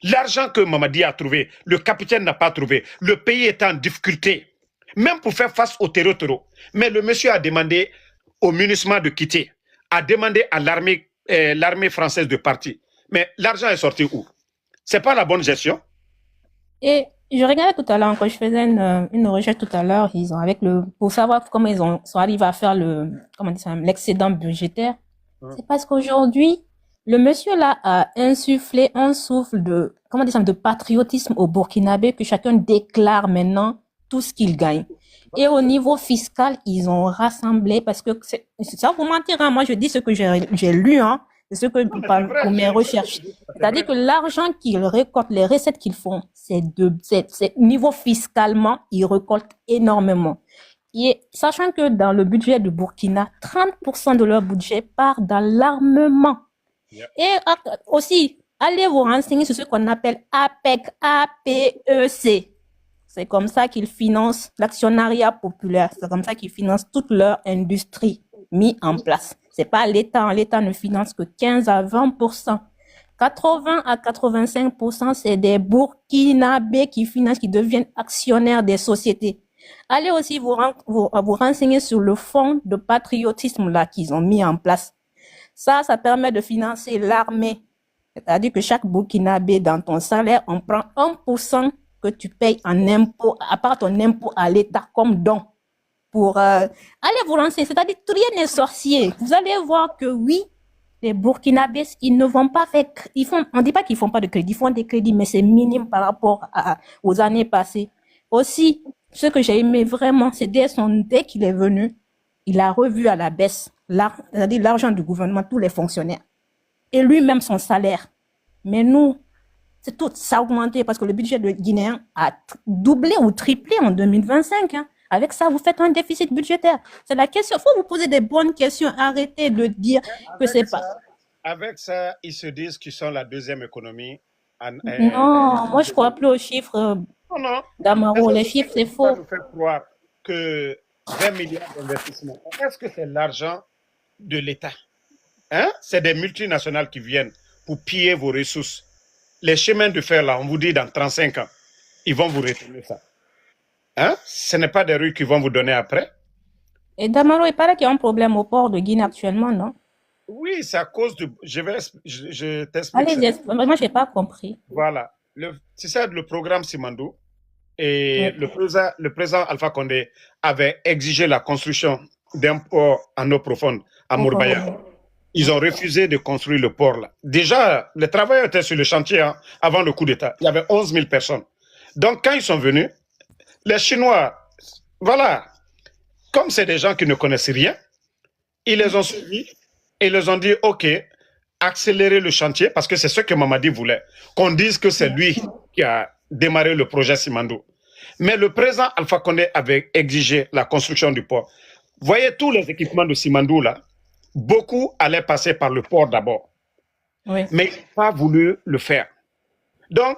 L'argent que Mamadi a trouvé, le capitaine n'a pas trouvé. Le pays est en difficulté, même pour faire face au terreau. Mais le monsieur a demandé au MINUSMA de quitter, a demandé à l'armée française de partir. Mais l'argent est sorti où? C'est pas la bonne gestion? Et je regardais tout à l'heure, quand je faisais une recherche tout à l'heure, ils ont pour savoir comment ils sont arrivés à faire l'excédent budgétaire. C'est parce qu'aujourd'hui, le monsieur là a insufflé un souffle de patriotisme au Burkinabé que chacun déclare maintenant tout ce qu'il gagne. Et au niveau fiscal, ils ont rassemblé parce que ça vous mentir, hein, moi je dis ce que j'ai lu, hein. C'est ce que pour mes recherches. C'est-à-dire que l'argent qu'ils récoltent, les recettes qu'ils font, c'est niveau fiscalement, ils récoltent énormément. Et sachant que dans le budget du Burkina, 30% de leur budget part dans l'armement. Yeah. Et aussi, allez vous renseigner sur ce qu'on appelle APEC, APEC. C'est comme ça qu'ils financent l'actionnariat populaire. C'est comme ça qu'ils financent toute leur industrie mise en place. C'est pas l'État. L'État ne finance que 15 à 20%. 80 à 85%, c'est des Burkinabés qui financent, qui deviennent actionnaires des sociétés. Allez aussi vous renseigner sur le fonds de patriotisme là qu'ils ont mis en place. Ça permet de financer l'armée. C'est-à-dire que chaque Burkinabé, dans ton salaire, on prend 1% que tu payes en impôt, à part ton impôt à l'État comme don. Pour allez vous renseigner, c'est-à-dire que rien n'est sorcier. Vous allez voir que oui, les Burkinabés, ils ne vont pas faire, on dit pas qu'ils font pas de crédit, ils font des crédits, mais c'est minime par rapport aux années passées. Aussi, ce que j'ai aimé vraiment, c'est dès qu'il est venu, il a revu à la baisse c'est-à-dire l'argent du gouvernement, tous les fonctionnaires, et lui-même son salaire. Mais nous, c'est tout, ça a augmenté parce que le budget de guinéen a doublé ou triplé en 2025. Hein. Avec ça, vous faites un déficit budgétaire. C'est la question. Il faut vous poser des bonnes questions. Arrêtez de dire que c'est pas. Avec ça, ils se disent qu'ils sont la deuxième économie. Non, moi je crois plus aux chiffres Non. d'Amaro. Les chiffres, c'est Ça faux. nous fait croire que 20 milliards d'investissements, est-ce que c'est l'argent de l'État? Hein? C'est des multinationales qui viennent pour piller vos ressources. Les chemins de fer, là, on vous dit dans 35 ans, ils vont vous retourner ça. Hein? Ce n'est pas des rues qu'ils vont vous donner après. Et Damaro, il paraît qu'il y a un problème au port de Guinée actuellement, non? Oui, c'est à cause de... Je t'explique. Allez, moi, je n'ai pas compris. Voilà. C'est ça le programme Simandou. Et Oui. le président Alpha Condé avait exigé la construction d'un port en eau profonde à Mourbaya. Ils ont refusé de construire le port là. Déjà, les travailleurs étaient sur le chantier hein, avant le coup d'État. Il y avait 11 000 personnes. Donc, quand ils sont venus, les Chinois, voilà, comme c'est des gens qui ne connaissent rien, ils les ont suivis et ils les ont dit, OK, accélérer le chantier parce que c'est ce que Mamadi voulait. Qu'on dise que c'est lui qui a démarré le projet Simandou. Mais le président Alpha Condé avait exigé la construction du port. Voyez tous les équipements de Simandou là, beaucoup allaient passer par le port d'abord. Oui. Mais ils n'ont pas voulu le faire. Donc,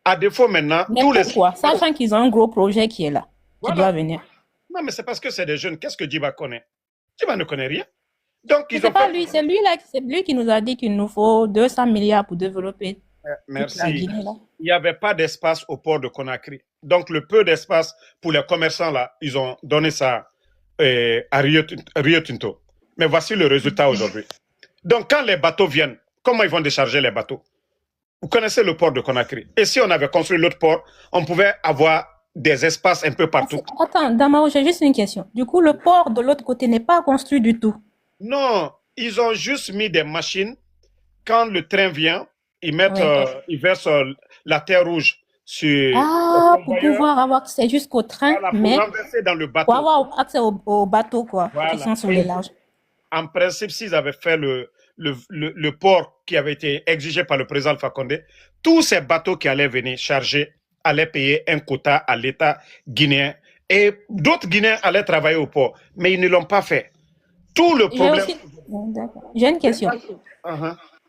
à défaut maintenant, mais tous pourquoi? les... Sachant qu'ils ont un gros projet qui est là, Voilà. qui doit venir. Non, mais c'est parce que c'est des jeunes. Qu'est-ce que Djiba connaît? Djiba ne connaît rien. Donc, ils C'est ont pas fait... lui, c'est lui qui nous a dit qu'il nous faut 200 milliards pour développer toute la Guinée. Là. Il n'y avait pas d'espace au port de Conakry. Donc, le peu d'espace pour les commerçants, là, ils ont donné ça à Rio Tinto. Mais voici le résultat aujourd'hui. Donc, quand les bateaux viennent, comment ils vont décharger les bateaux? Vous connaissez le port de Conakry. Et si on avait construit l'autre port, on pouvait avoir des espaces un peu partout. Attends, Damao, j'ai juste une question. Du coup, le port de l'autre côté n'est pas construit du tout. Non, ils ont juste mis des machines. Quand le train vient, ils mettent, ils versent la terre rouge sur pour pouvoir avoir accès jusqu'au train, voilà, pour mais renverser dans le bateau. pour avoir accès aux bateaux quoi, Voilà. qui sont sur les larges. En principe, s'ils avaient fait le port qui avait été exigé par le président Alpha Condé, tous ces bateaux qui allaient venir charger allaient payer un quota à l'État guinéen et d'autres Guinéens allaient travailler au port, mais ils ne l'ont pas fait. Tout le problème... J'ai une question.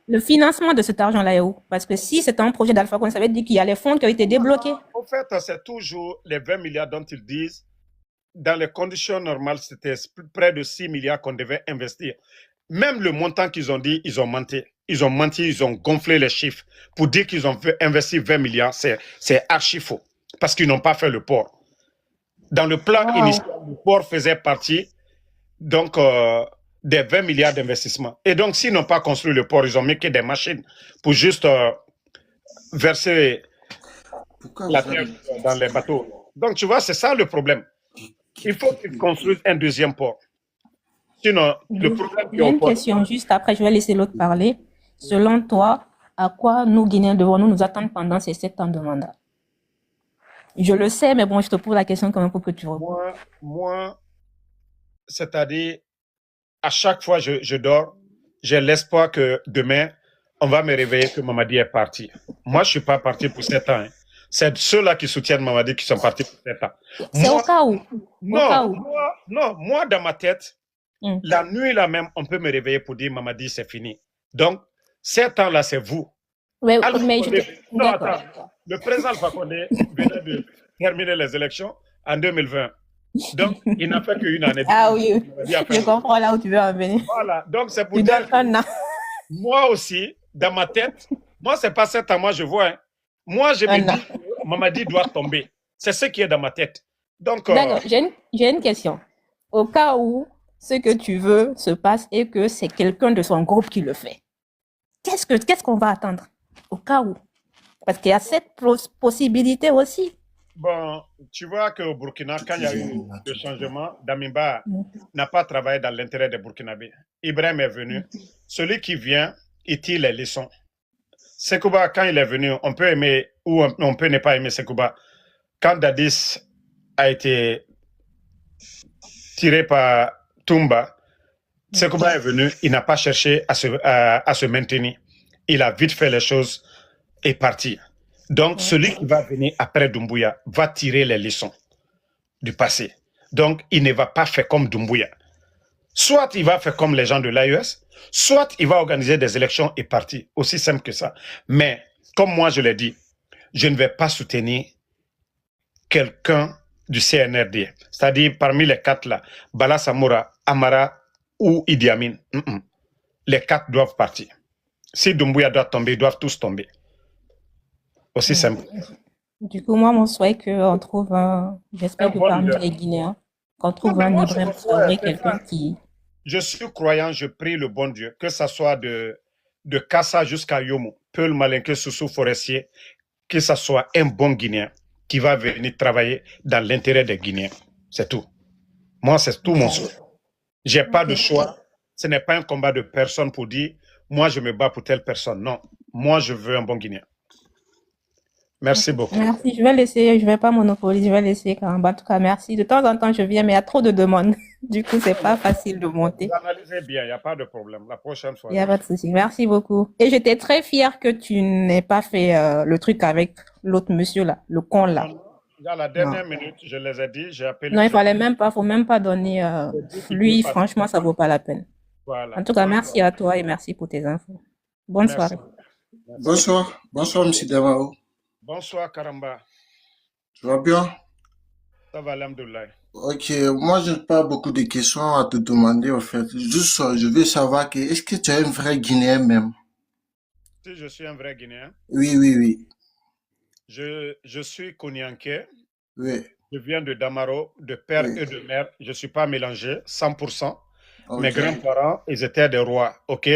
Le financement de cet argent-là est où? Parce que si c'est un projet d'Alpha Condé, ça veut dire qu'il y a les fonds qui ont été débloqués. En fait, c'est toujours les 20 milliards dont ils disent. Dans les conditions normales, c'était près de 6 milliards qu'on devait investir. Même le montant qu'ils ont dit, ils ont menti. Ils ont menti, ils ont gonflé les chiffres pour dire qu'ils ont investi 20 milliards. C'est archi faux parce qu'ils n'ont pas fait le port. Dans le plan initial, le port faisait partie donc, des 20 milliards d'investissements. Et donc, s'ils n'ont pas construit le port, ils ont mis que des machines pour juste verser la terre dans les bateaux. Donc, tu vois, c'est ça le problème. Il faut qu'ils construisent un deuxième port. Sinon, le problème... J'ai une question juste après, je vais laisser l'autre parler. Selon toi, à quoi nous, Guinéens, devons-nous nous attendre pendant ces 7 ans de mandat? Je le sais, mais bon, je te pose la question quand même pour que tu répondes. Moi, c'est-à-dire, à chaque fois je dors, j'ai l'espoir que demain, on va me réveiller que Mamadi est parti. Moi, je ne suis pas parti pour 7 ans. Hein. C'est ceux-là qui soutiennent Mamadi qui sont partis pour 7 ans. C'est au cas où. Moi, dans ma tête, la nuit là même, on peut me réveiller pour dire Mamadi, c'est fini. Donc, 7 ans là, c'est vous. Ouais, mais non, attends. Le président Alpha Condé venait de terminer les élections en 2020. Donc, il n'a fait qu'une année. Ah oui, je comprends là où tu veux en venir. Voilà, donc c'est pour dire moi aussi, dans ma tête, moi, c'est pas 7 ans, moi je vois. Hein. Moi, je me dis que Mamadi doit tomber. C'est ce qui est dans ma tête. Donc, d'accord, j'ai une question. Au cas où ce que tu veux se passe et que c'est quelqu'un de son groupe qui le fait, qu'est-ce qu'on va attendre? Au cas où. Parce qu'il y a cette possibilité aussi. Bon, tu vois qu'au Burkina, quand il y a eu le changement, Damimba n'a pas travaillé dans l'intérêt des Burkinabés. Ibrahim est venu. Celui qui vient, il tire les leçons. Sekouba, quand il est venu, on peut aimer ou on peut ne pas aimer Sekouba. Quand Dadis a été tiré par Toumba, Sekouba est venu, il n'a pas cherché à se maintenir. Il a vite fait les choses et parti. Donc, celui qui va venir après Doumbouya va tirer les leçons du passé. Donc, il ne va pas faire comme Doumbouya. Soit il va faire comme les gens de l'AES, soit il va organiser des élections et partir. Aussi simple que ça. Mais, comme moi je l'ai dit, je ne vais pas soutenir quelqu'un du CNRD. C'est-à-dire, parmi les 4 là, Bala Samoura, Amara ou Idi Amin. Les 4 doivent partir. Si Doumbouya doit tomber, ils doivent tous tomber. Aussi simple. Du coup, moi, mon souhait qu'on trouve j'espère que parmi les Guinéens, qu'on trouve un Ibrahim Traoré, quelqu'un qui... Je suis croyant, je prie le bon Dieu, que ça soit de Kassa jusqu'à Yomo, Peul, Malinke, Soussou, Forestier, que ça soit un bon Guinéen qui va venir travailler dans l'intérêt des Guinéens. C'est tout. Moi, c'est tout mon souhait. Je n'ai pas de choix. Ce n'est pas un combat de personne pour dire, moi, je me bats pour telle personne. Non. Moi, je veux un bon Guinéen. Merci beaucoup. Merci, je vais laisser, je vais pas monopoliser, je vais laisser Karamba. En tout cas, merci. De temps en temps, je viens, mais il y a trop de demandes. Du coup, c'est pas facile de monter. Vous analysez bien, il n'y a pas de problème. La prochaine fois. Il n'y a pas de souci. Merci beaucoup. Et j'étais très fière que tu n'aies pas fait le truc avec l'autre monsieur là, le con là. Dans la dernière minute, je les ai dit, j'ai appelé. Non, il fallait même pas, faut même pas donner. Lui, franchement, ça vaut pas la peine. Voilà. En tout cas, merci à toi et merci pour tes infos. Bonne soirée. Bonsoir. Bonsoir, M. Damao. Bonsoir, Karamba. Tu vas bien? Ça va, alhamdoulilah. Ok, moi, je n'ai pas beaucoup de questions à te demander, en fait. Juste, je veux savoir que, est-ce que tu es un vrai Guinéen même? Si je suis un vrai Guinéen? Oui, oui, oui. Je suis Kounianké. Oui. Je viens de Damaro, de père et de mère. Je ne suis pas mélangé, 100%. Okay. Mes grands-parents, ils étaient des rois, ok?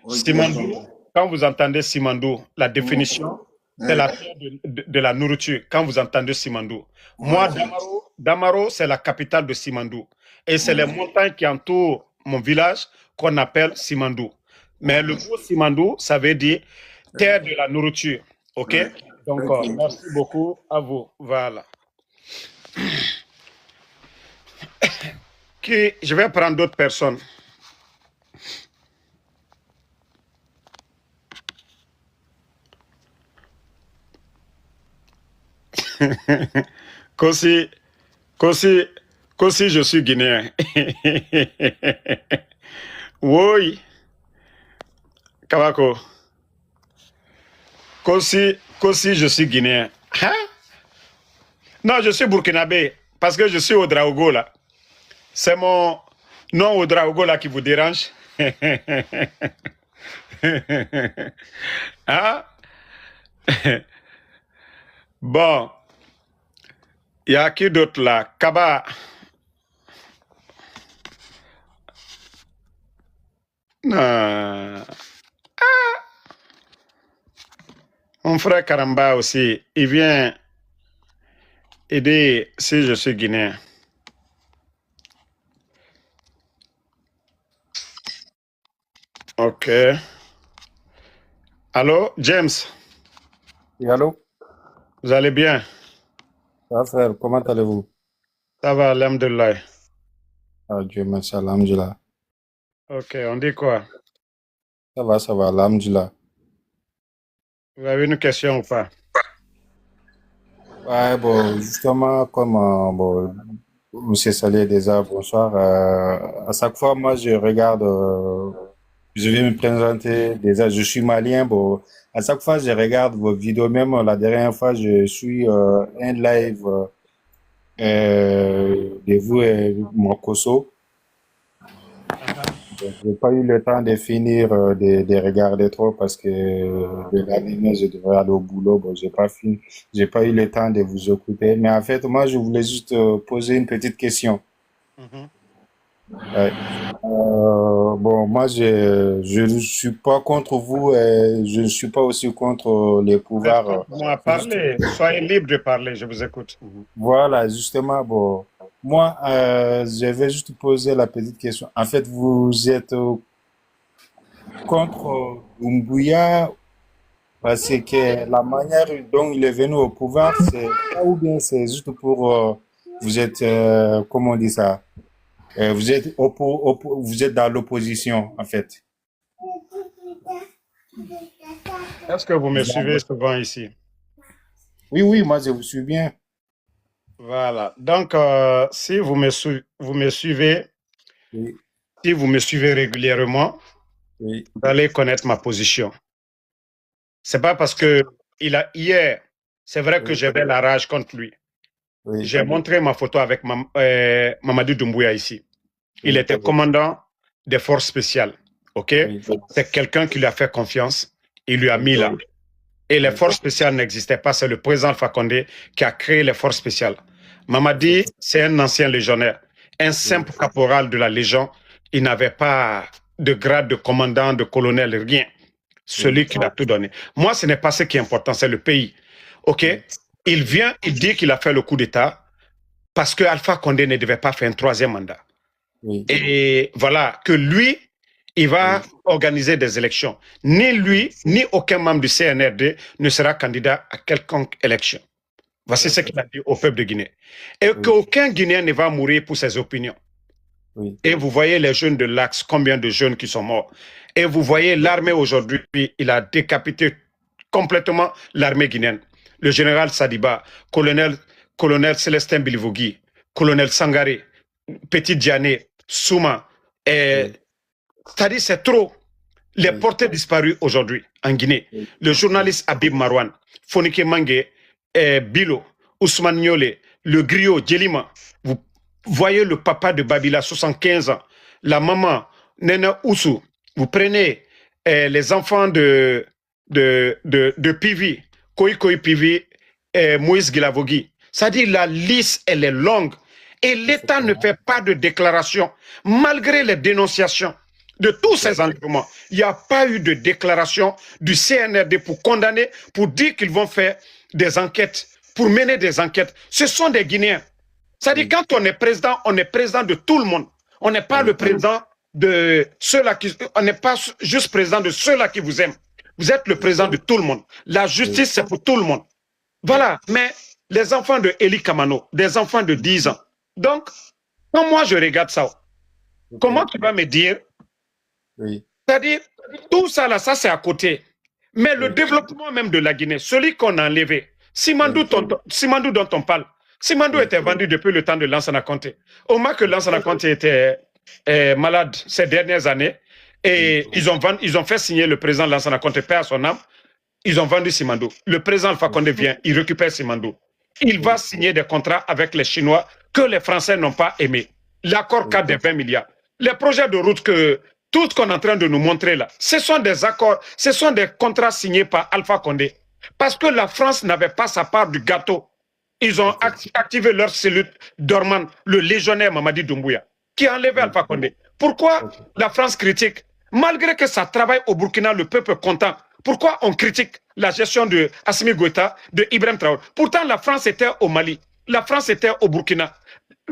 Simandou, quand vous entendez Simandou, la définition, c'est la terre de la nourriture. Quand vous entendez Simandou. Moi, Damaro, c'est la capitale de Simandou. Et c'est les montagnes qui entourent mon village qu'on appelle Simandou. Mais le mot Simandou, ça veut dire terre de la nourriture. Ok? Donc, merci beaucoup à vous. Voilà. Je vais prendre d'autres personnes. Kosi, je suis guinéen. Oui. Kabako. Kosi, je suis guinéen. Hein? Non, je suis burkinabé parce que je suis au Draogo là. C'est mon nom au Draogo là qui vous dérange. Hein? Bon. Il y a qui d'autre là? Kaba. Mon frère Karamba aussi, il vient aider si je suis guinéen. Ok. Allô, James? Oui, allô? Vous allez bien? Ça va, frère, comment allez-vous? Ça va, alhamdoulilah. Ah, Dieu merci, alhamdulillah. Ok, on dit quoi? Ça va, alhamdulillah. Vous avez une question ou pas? Ouais, bon, justement, comme bon, Monsieur Saleh déjà, bonsoir. À chaque fois, moi, je regarde, je vais me présenter déjà, je suis malien. Bon, à chaque fois, je regarde vos vidéos. Même la dernière fois, je suis un live de vous et Mokoso. Je n'ai pas eu le temps de finir de regarder trop parce que le lendemain, je devrais aller au boulot. Bon, j'ai pas eu le temps de vous écouter. Mais en fait, moi, je voulais juste poser une petite question. Ouais. Bon, moi, je ne suis pas contre vous et je ne suis pas aussi contre les pouvoirs. Moi, parlez. Soyez libre de parler, je vous écoute. Voilà, justement, bon. Moi, je vais juste poser la petite question. En fait, vous êtes contre Doumbouya parce que la manière dont il est venu au pouvoir, c'est ça ou bien c'est juste pour vous êtes, comment on dit ça, Vous êtes dans l'opposition, en fait. Est-ce que vous me suivez souvent ici? Oui, oui, moi, je vous suis bien. Voilà. Donc, si vous me suivez, Oui, si vous me suivez régulièrement, oui, vous allez connaître ma position. C'est pas parce que hier, c'est vrai que oui, j'avais la rage contre lui. oui, J'ai montré ma photo avec Mamadou Doumbouya ici. Il oui, était commandant des forces spéciales. OK? oui, C'est quelqu'un qui lui a fait confiance. Il lui a mis là. Et les forces spéciales n'existaient pas. C'est le président Alpha Condé qui a créé les forces spéciales. Mamadi, c'est un ancien légionnaire, un simple caporal de la Légion. Il n'avait pas de grade de commandant, de colonel, rien. Celui qui l'a tout donné. Moi, ce n'est pas ce qui est important, c'est le pays. OK? Il vient, il dit qu'il a fait le coup d'État parce que Alpha Condé ne devait pas faire un troisième mandat. oui, Et voilà, que lui, il va organiser des élections. Ni lui, ni aucun membre du CNRD ne sera candidat à quelconque élection. Voici ce qu'il a dit au peuple de Guinée. Et qu'aucun Guinéen ne va mourir pour ses opinions. oui, Et vous voyez les jeunes de l'Axe, combien de jeunes qui sont morts. Et vous voyez l'armée aujourd'hui, il a décapité complètement l'armée guinéenne. Le général Sadiba, colonel Célestin Bilivogui, colonel Sangaré, Petit Diané, Souma. C'est-à-dire, c'est trop. Les portées disparues aujourd'hui en Guinée. Le journaliste Habib Marwan, Fonike Mange, Bilo, Ousmane Niolé, le griot Djelima. Vous voyez le papa de Babila, 75 ans. La maman, Nena Oussou. Vous prenez les enfants de Pivi, Koi Pivi, Moïse Guilavogui. C'est-à-dire la liste, elle est longue. Et l'État ne fait pas de déclaration, malgré les dénonciations de tous ces enlèvements. Il n'y a pas eu de déclaration du CNRD pour condamner, pour dire qu'ils vont faire des enquêtes, pour mener des enquêtes. Ce sont des Guinéens. C'est-à-dire, quand on est président de tout le monde. On n'est pas le président de ceux-là qui... On n'est pas juste président de ceux-là qui vous aiment. Vous êtes le président de tout le monde. La justice, c'est pour tout le monde. Voilà. Mais les enfants de Eli Kamano, des enfants de 10 ans. Donc, quand moi je regarde ça, comment tu vas me dire? C'est-à-dire, tout ça là, ça c'est à côté. Mais le développement même de la Guinée, celui qu'on a enlevé, Simandou dont on parle, Simandou était vendu depuis le temps de Lansana Conté. Au moins que Lansana Conté était malade ces dernières années, et ils ont fait signer le président Lansana Conté, paix à son âme, ils ont vendu Simandou. Le président Alpha Condé vient, il récupère Simandou. Il va signer des contrats avec les Chinois que les Français n'ont pas aimé. L'accord cadre des 20 milliards. Les projets de route que tout ce qu'on est en train de nous montrer là, ce sont des accords, ce sont des contrats signés par Alpha Condé. Parce que la France n'avait pas sa part du gâteau. Ils ont activé leur cellule dormante, le légionnaire Mamadi Doumbouya, qui a enlevé Alpha Condé. Pourquoi la France critique? Malgré que ça travaille au Burkina, le peuple est content. Pourquoi on critique la gestion de Assimi Goïta, de Ibrahim Traoré? Pourtant, la France était au Mali, la France était au Burkina,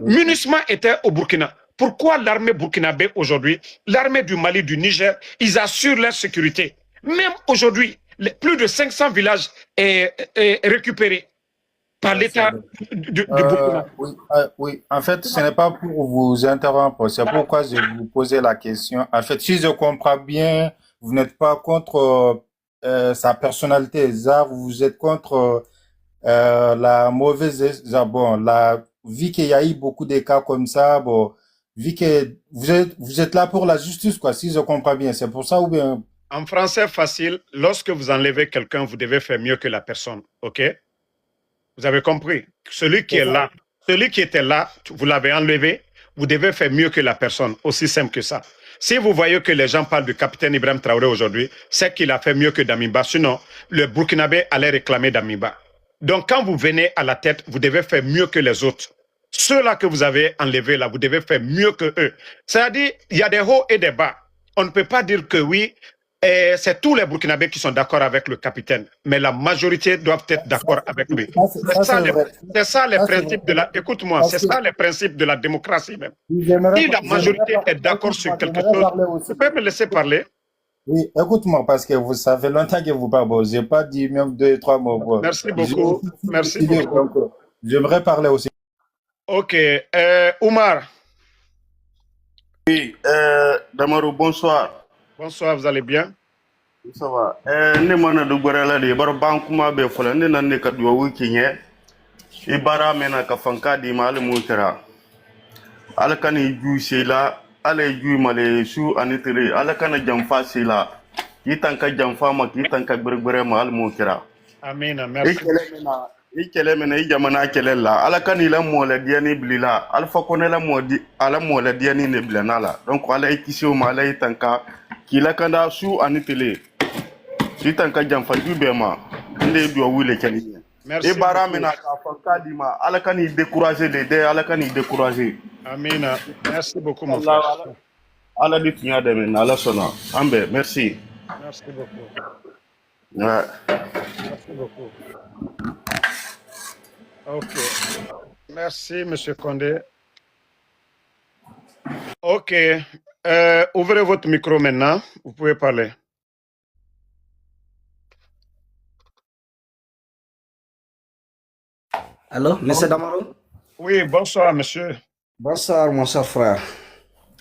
MINUSMA était au Burkina. Pourquoi l'armée burkinabé aujourd'hui, l'armée du Mali, du Niger, ils assurent leur sécurité? Même aujourd'hui, plus de 500 villages est récupérés par l'État du Burkina. Oui, en fait, ce n'est pas pour vous interrompre, c'est pourquoi je vous posais la question. En fait, si je comprends bien, vous n'êtes pas contre sa personnalité, vous êtes contre la mauvaise, vu qu'il y a eu beaucoup de cas comme ça, vu que vous êtes là pour la justice, quoi, si je comprends bien, c'est pour ça ou bien? En français facile, lorsque vous enlevez quelqu'un, vous devez faire mieux que la personne, ok? Vous avez compris? Celui qui est là, celui qui était là, vous l'avez enlevé, vous devez faire mieux que la personne, aussi simple que ça. Si vous voyez que les gens parlent du capitaine Ibrahim Traoré aujourd'hui, c'est qu'il a fait mieux que Damiba. Sinon, le Burkinabé allait réclamer Damiba. Donc, quand vous venez à la tête, vous devez faire mieux que les autres. Ceux-là que vous avez enlevés, là, vous devez faire mieux que eux. C'est-à-dire, il y a des hauts et des bas. On ne peut pas dire que oui, c'est tous les Burkinabés qui sont d'accord avec le capitaine, mais la majorité doivent être d'accord avec lui. C'est ça les principes de la... Écoute-moi, c'est ça les principes de la démocratie même. Si la majorité est d'accord sur quelque chose, tu peux me laisser parler? Oui, écoute-moi, parce que ça fait longtemps que vous parlez. Je n'ai pas dit même 2-3 mots. Merci beaucoup. Merci beaucoup. J'aimerais parler aussi. Ok. Oumar. Oui, Damaro, bonsoir. Bonsoir, vous allez bien? Ça va. Ne mana dubara la de bar bankuma be fola ne nan ne ka duwa wuki nye. Ibara mena ka fanka di mal mu kira. Ala kan ju sela, ala ju male su anitere, ala kan jamfa sela. Yitan ka jamfa ma yitan ka berbere ma al mu kira. Amin, merci. Ikele mena i jamana kele la. Ala kan ila mo la diani blila. Alfa konela mo di ala mo la diani ne blana la. Donc ala ikisi o mala yitan ka kila kanda su anitere. Sitan ka jamfa jubema nde do wule kali Merci e bara beaucoup. mena ka fanka dima ala kan i décourager les deux ala kan i décourager Amina, merci beaucoup mon Allah frère. ala dit nya de men ala sona ambe merci Merci beaucoup. ouais. Merci beaucoup. Ok. Merci, Monsieur Condé. Ok. Ouvrez votre micro maintenant. Vous pouvez parler. Allô, monsieur Damaro? Oui, bonsoir, monsieur. Bonsoir, mon cher frère.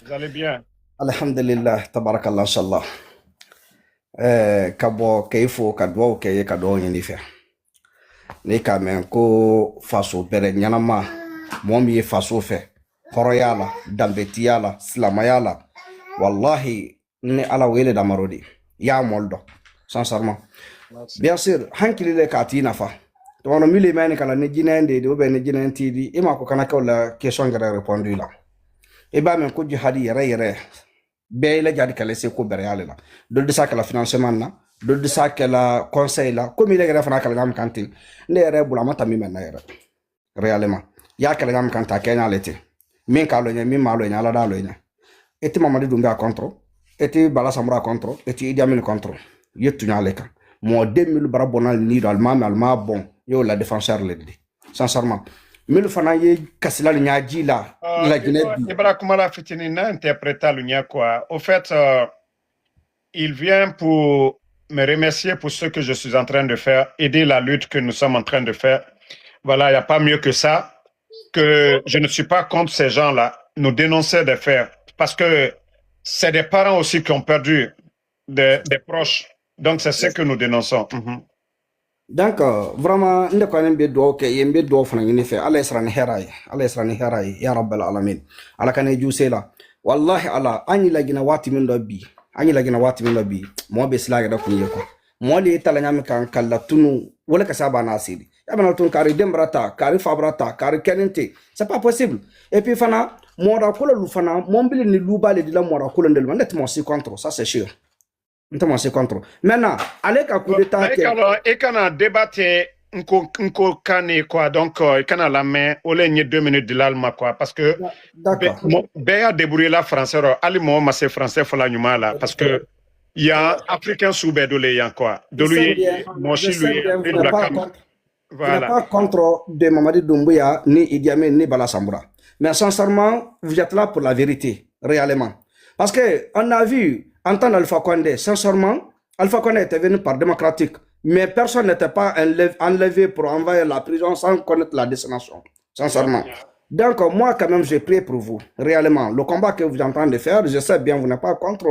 Vous allez bien? Alhamdulillah, tabarakallah, inshallah. Kabo keifo kadwo keye kadwo yinife. Ni kamen ko faso bere nyanama momi ye faso fe. Horoyala, dambetiyala, slamayala. Wallahi, ni ala wele Damarodi. Ya moldo, sincèrement. Bien sûr, hankilile kati nafa. Tono mili mani kala ne jinende de obe ne jinenti di ima ko kana ko la question gara répondu là. E ba men ko jihadi yere be la jadi kala se ko bere yale la. Do de sa kala financement na, do de sa kala conseil la, ko mi le gara fana kala gam kanti. Ne yere bula mata mi men na yere. Réellement. Ya kala gam kanta kenya lete. Min ka lo nya min ma lo nya la da lo nya. Eti Mamadi Doumbouya contre, eti Bala Samra contre, eti Idi Amin contre. Yetu nya leka. Mo 2000 bara bonal ni do alma bon. Yo la défenseur le dit. Sincèrement. Mille fana ye kasila nyaji la la Guinée. Ibra Kumala Fitini n'a interprété l'Unia quoi. Au fait, il vient pour me remercier pour ce que je suis en train de faire, aider la lutte que nous sommes en train de faire. Voilà, il n'y a pas mieux que ça, que je ne suis pas contre ces gens-là, nous dénoncer des faits, parce que c'est des parents aussi qui ont perdu des proches. Donc, c'est ce que nous dénonçons. Donc, vraiment, nous avons des doigts qui ont des doigts qui fait. Allah sera niharaï, Allah sera niharaï, ya Rabbal Alamin. Allah kane juse la. Wallahi Allah, ani la gina wati min dobi, ani la gina wati min dobi. Moi be slaga da kunye ko. Moi li tala nyami kan kala tunu wala ka saba nasidi. Ya bana tun kari dembrata, kari fabrata, kari kenente. C'est pas possible. Et puis fana, moi da kula lu fana, mon bili ni luba le dila moi da kula ndel man moi si contre, ça c'est sûr. Maintenant, allez qu'à coup d'état. Et quand on a débatté, on kane quoi, donc quand on a la main, on a 2 minutes de l'alma quoi, parce que ben a débrouillé la français, allez moi ma c'est français faut la nyuma là, parce que il y a africain sous bedolé yan quoi, de lui, moi je lui, voilà. Pas contre de Mamadi Doumbouya ni Idi Amin ni Bala Samra, mais sincèrement, vous êtes là pour la vérité, réellement, parce que on a vu. Entendre Alpha Condé, sincèrement, Alpha Condé était venu par démocratique, mais personne n'était pas enlevé pour envahir la prison sans connaître la destination, sincèrement. Donc, moi, quand même, j'ai prié pour vous, réellement. Le combat que vous êtes en train de faire, je sais bien, vous n'êtes pas contre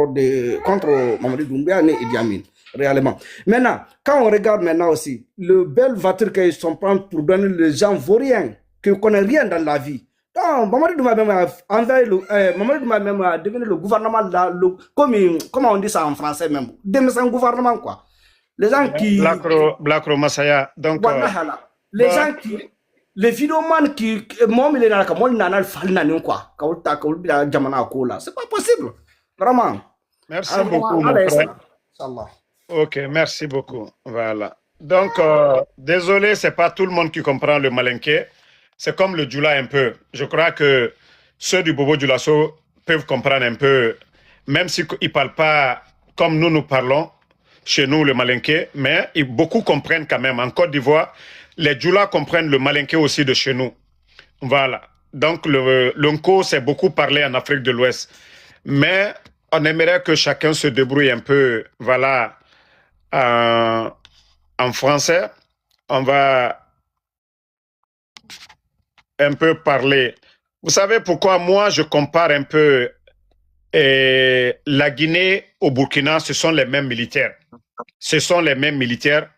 Mamadi Doumbouya ni Idi Amin, réellement. Maintenant, quand on regarde maintenant aussi, le bel voiture qu'ils sont prêts pour donner les gens vauriens, qui ne connaissent rien dans la vie. Non, Mamadi Doumbouya même a devenu le gouvernement là, comment on dit ça en français même, c'est un gouvernement quoi. Les gens qui... Blacro Masaya, donc... les gens qui... Les vidéomans qui... Moi, il est là, moi, il n'a quoi. C'est pas possible, vraiment. Merci beaucoup, mon frère. Ok, merci beaucoup. Voilà. Donc, désolé, c'est pas tout le monde qui comprend le malinké. C'est comme le Djoula un peu. Je crois que ceux du Bobo Djoulasso peuvent comprendre un peu, même s'ils ne parlent pas comme nous parlons, chez nous, le malinké, mais beaucoup comprennent quand même. En Côte d'Ivoire, les Djoula comprennent le malinké aussi de chez nous. Voilà. Donc, le Nko, c'est beaucoup parlé en Afrique de l'Ouest. Mais on aimerait que chacun se débrouille un peu, voilà, en français. On va un peu parler. Vous savez pourquoi moi je compare un peu Et la Guinée au Burkina, ce sont les mêmes militaires. Ce sont les mêmes militaires.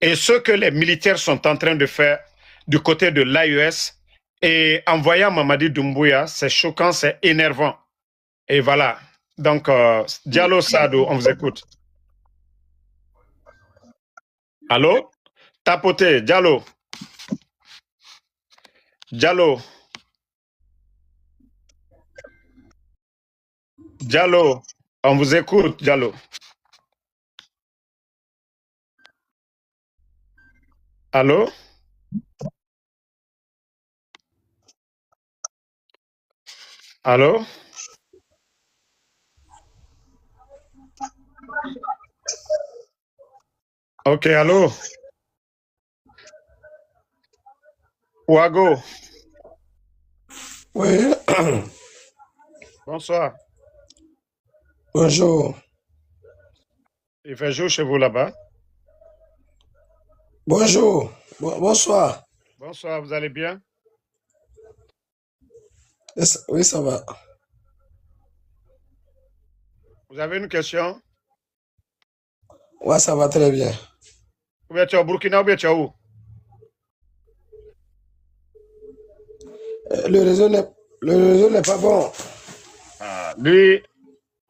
Et ce que les militaires sont en train de faire du côté de l'AES et en voyant Mamadi Doumbouya, c'est choquant, c'est énervant. Et voilà. Donc, Diallo Sado, on vous écoute. Allô? Tapoté, Diallo. Diallo. Diallo, on vous écoute, Diallo. Allô? Allô? Ok, allô? Ouago, Oui, bonsoir. bonjour. Il fait jour chez vous là-bas? Bonjour. Bonsoir. Bonsoir, vous allez bien? Oui, ça va. Vous avez une question? Ouais, ça va très bien. Ou bien tu es au Burkina ou bien tu es où? Le réseau n'est pas bon. Ah, lui,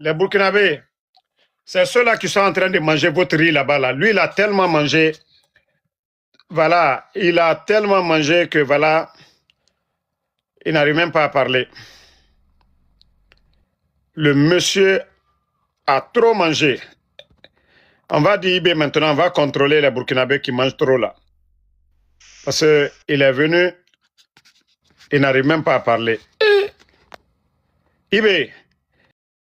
les Burkinabés, c'est ceux-là qui sont en train de manger votre riz là-bas. Là. Lui, il a tellement mangé. Voilà, il a tellement mangé que voilà, il n'arrive même pas à parler. Le monsieur a trop mangé. On va dire IB maintenant, on va contrôler les Burkinabés qui mangent trop là. Parce qu'il est venu, il n'arrive même pas à parler. IB,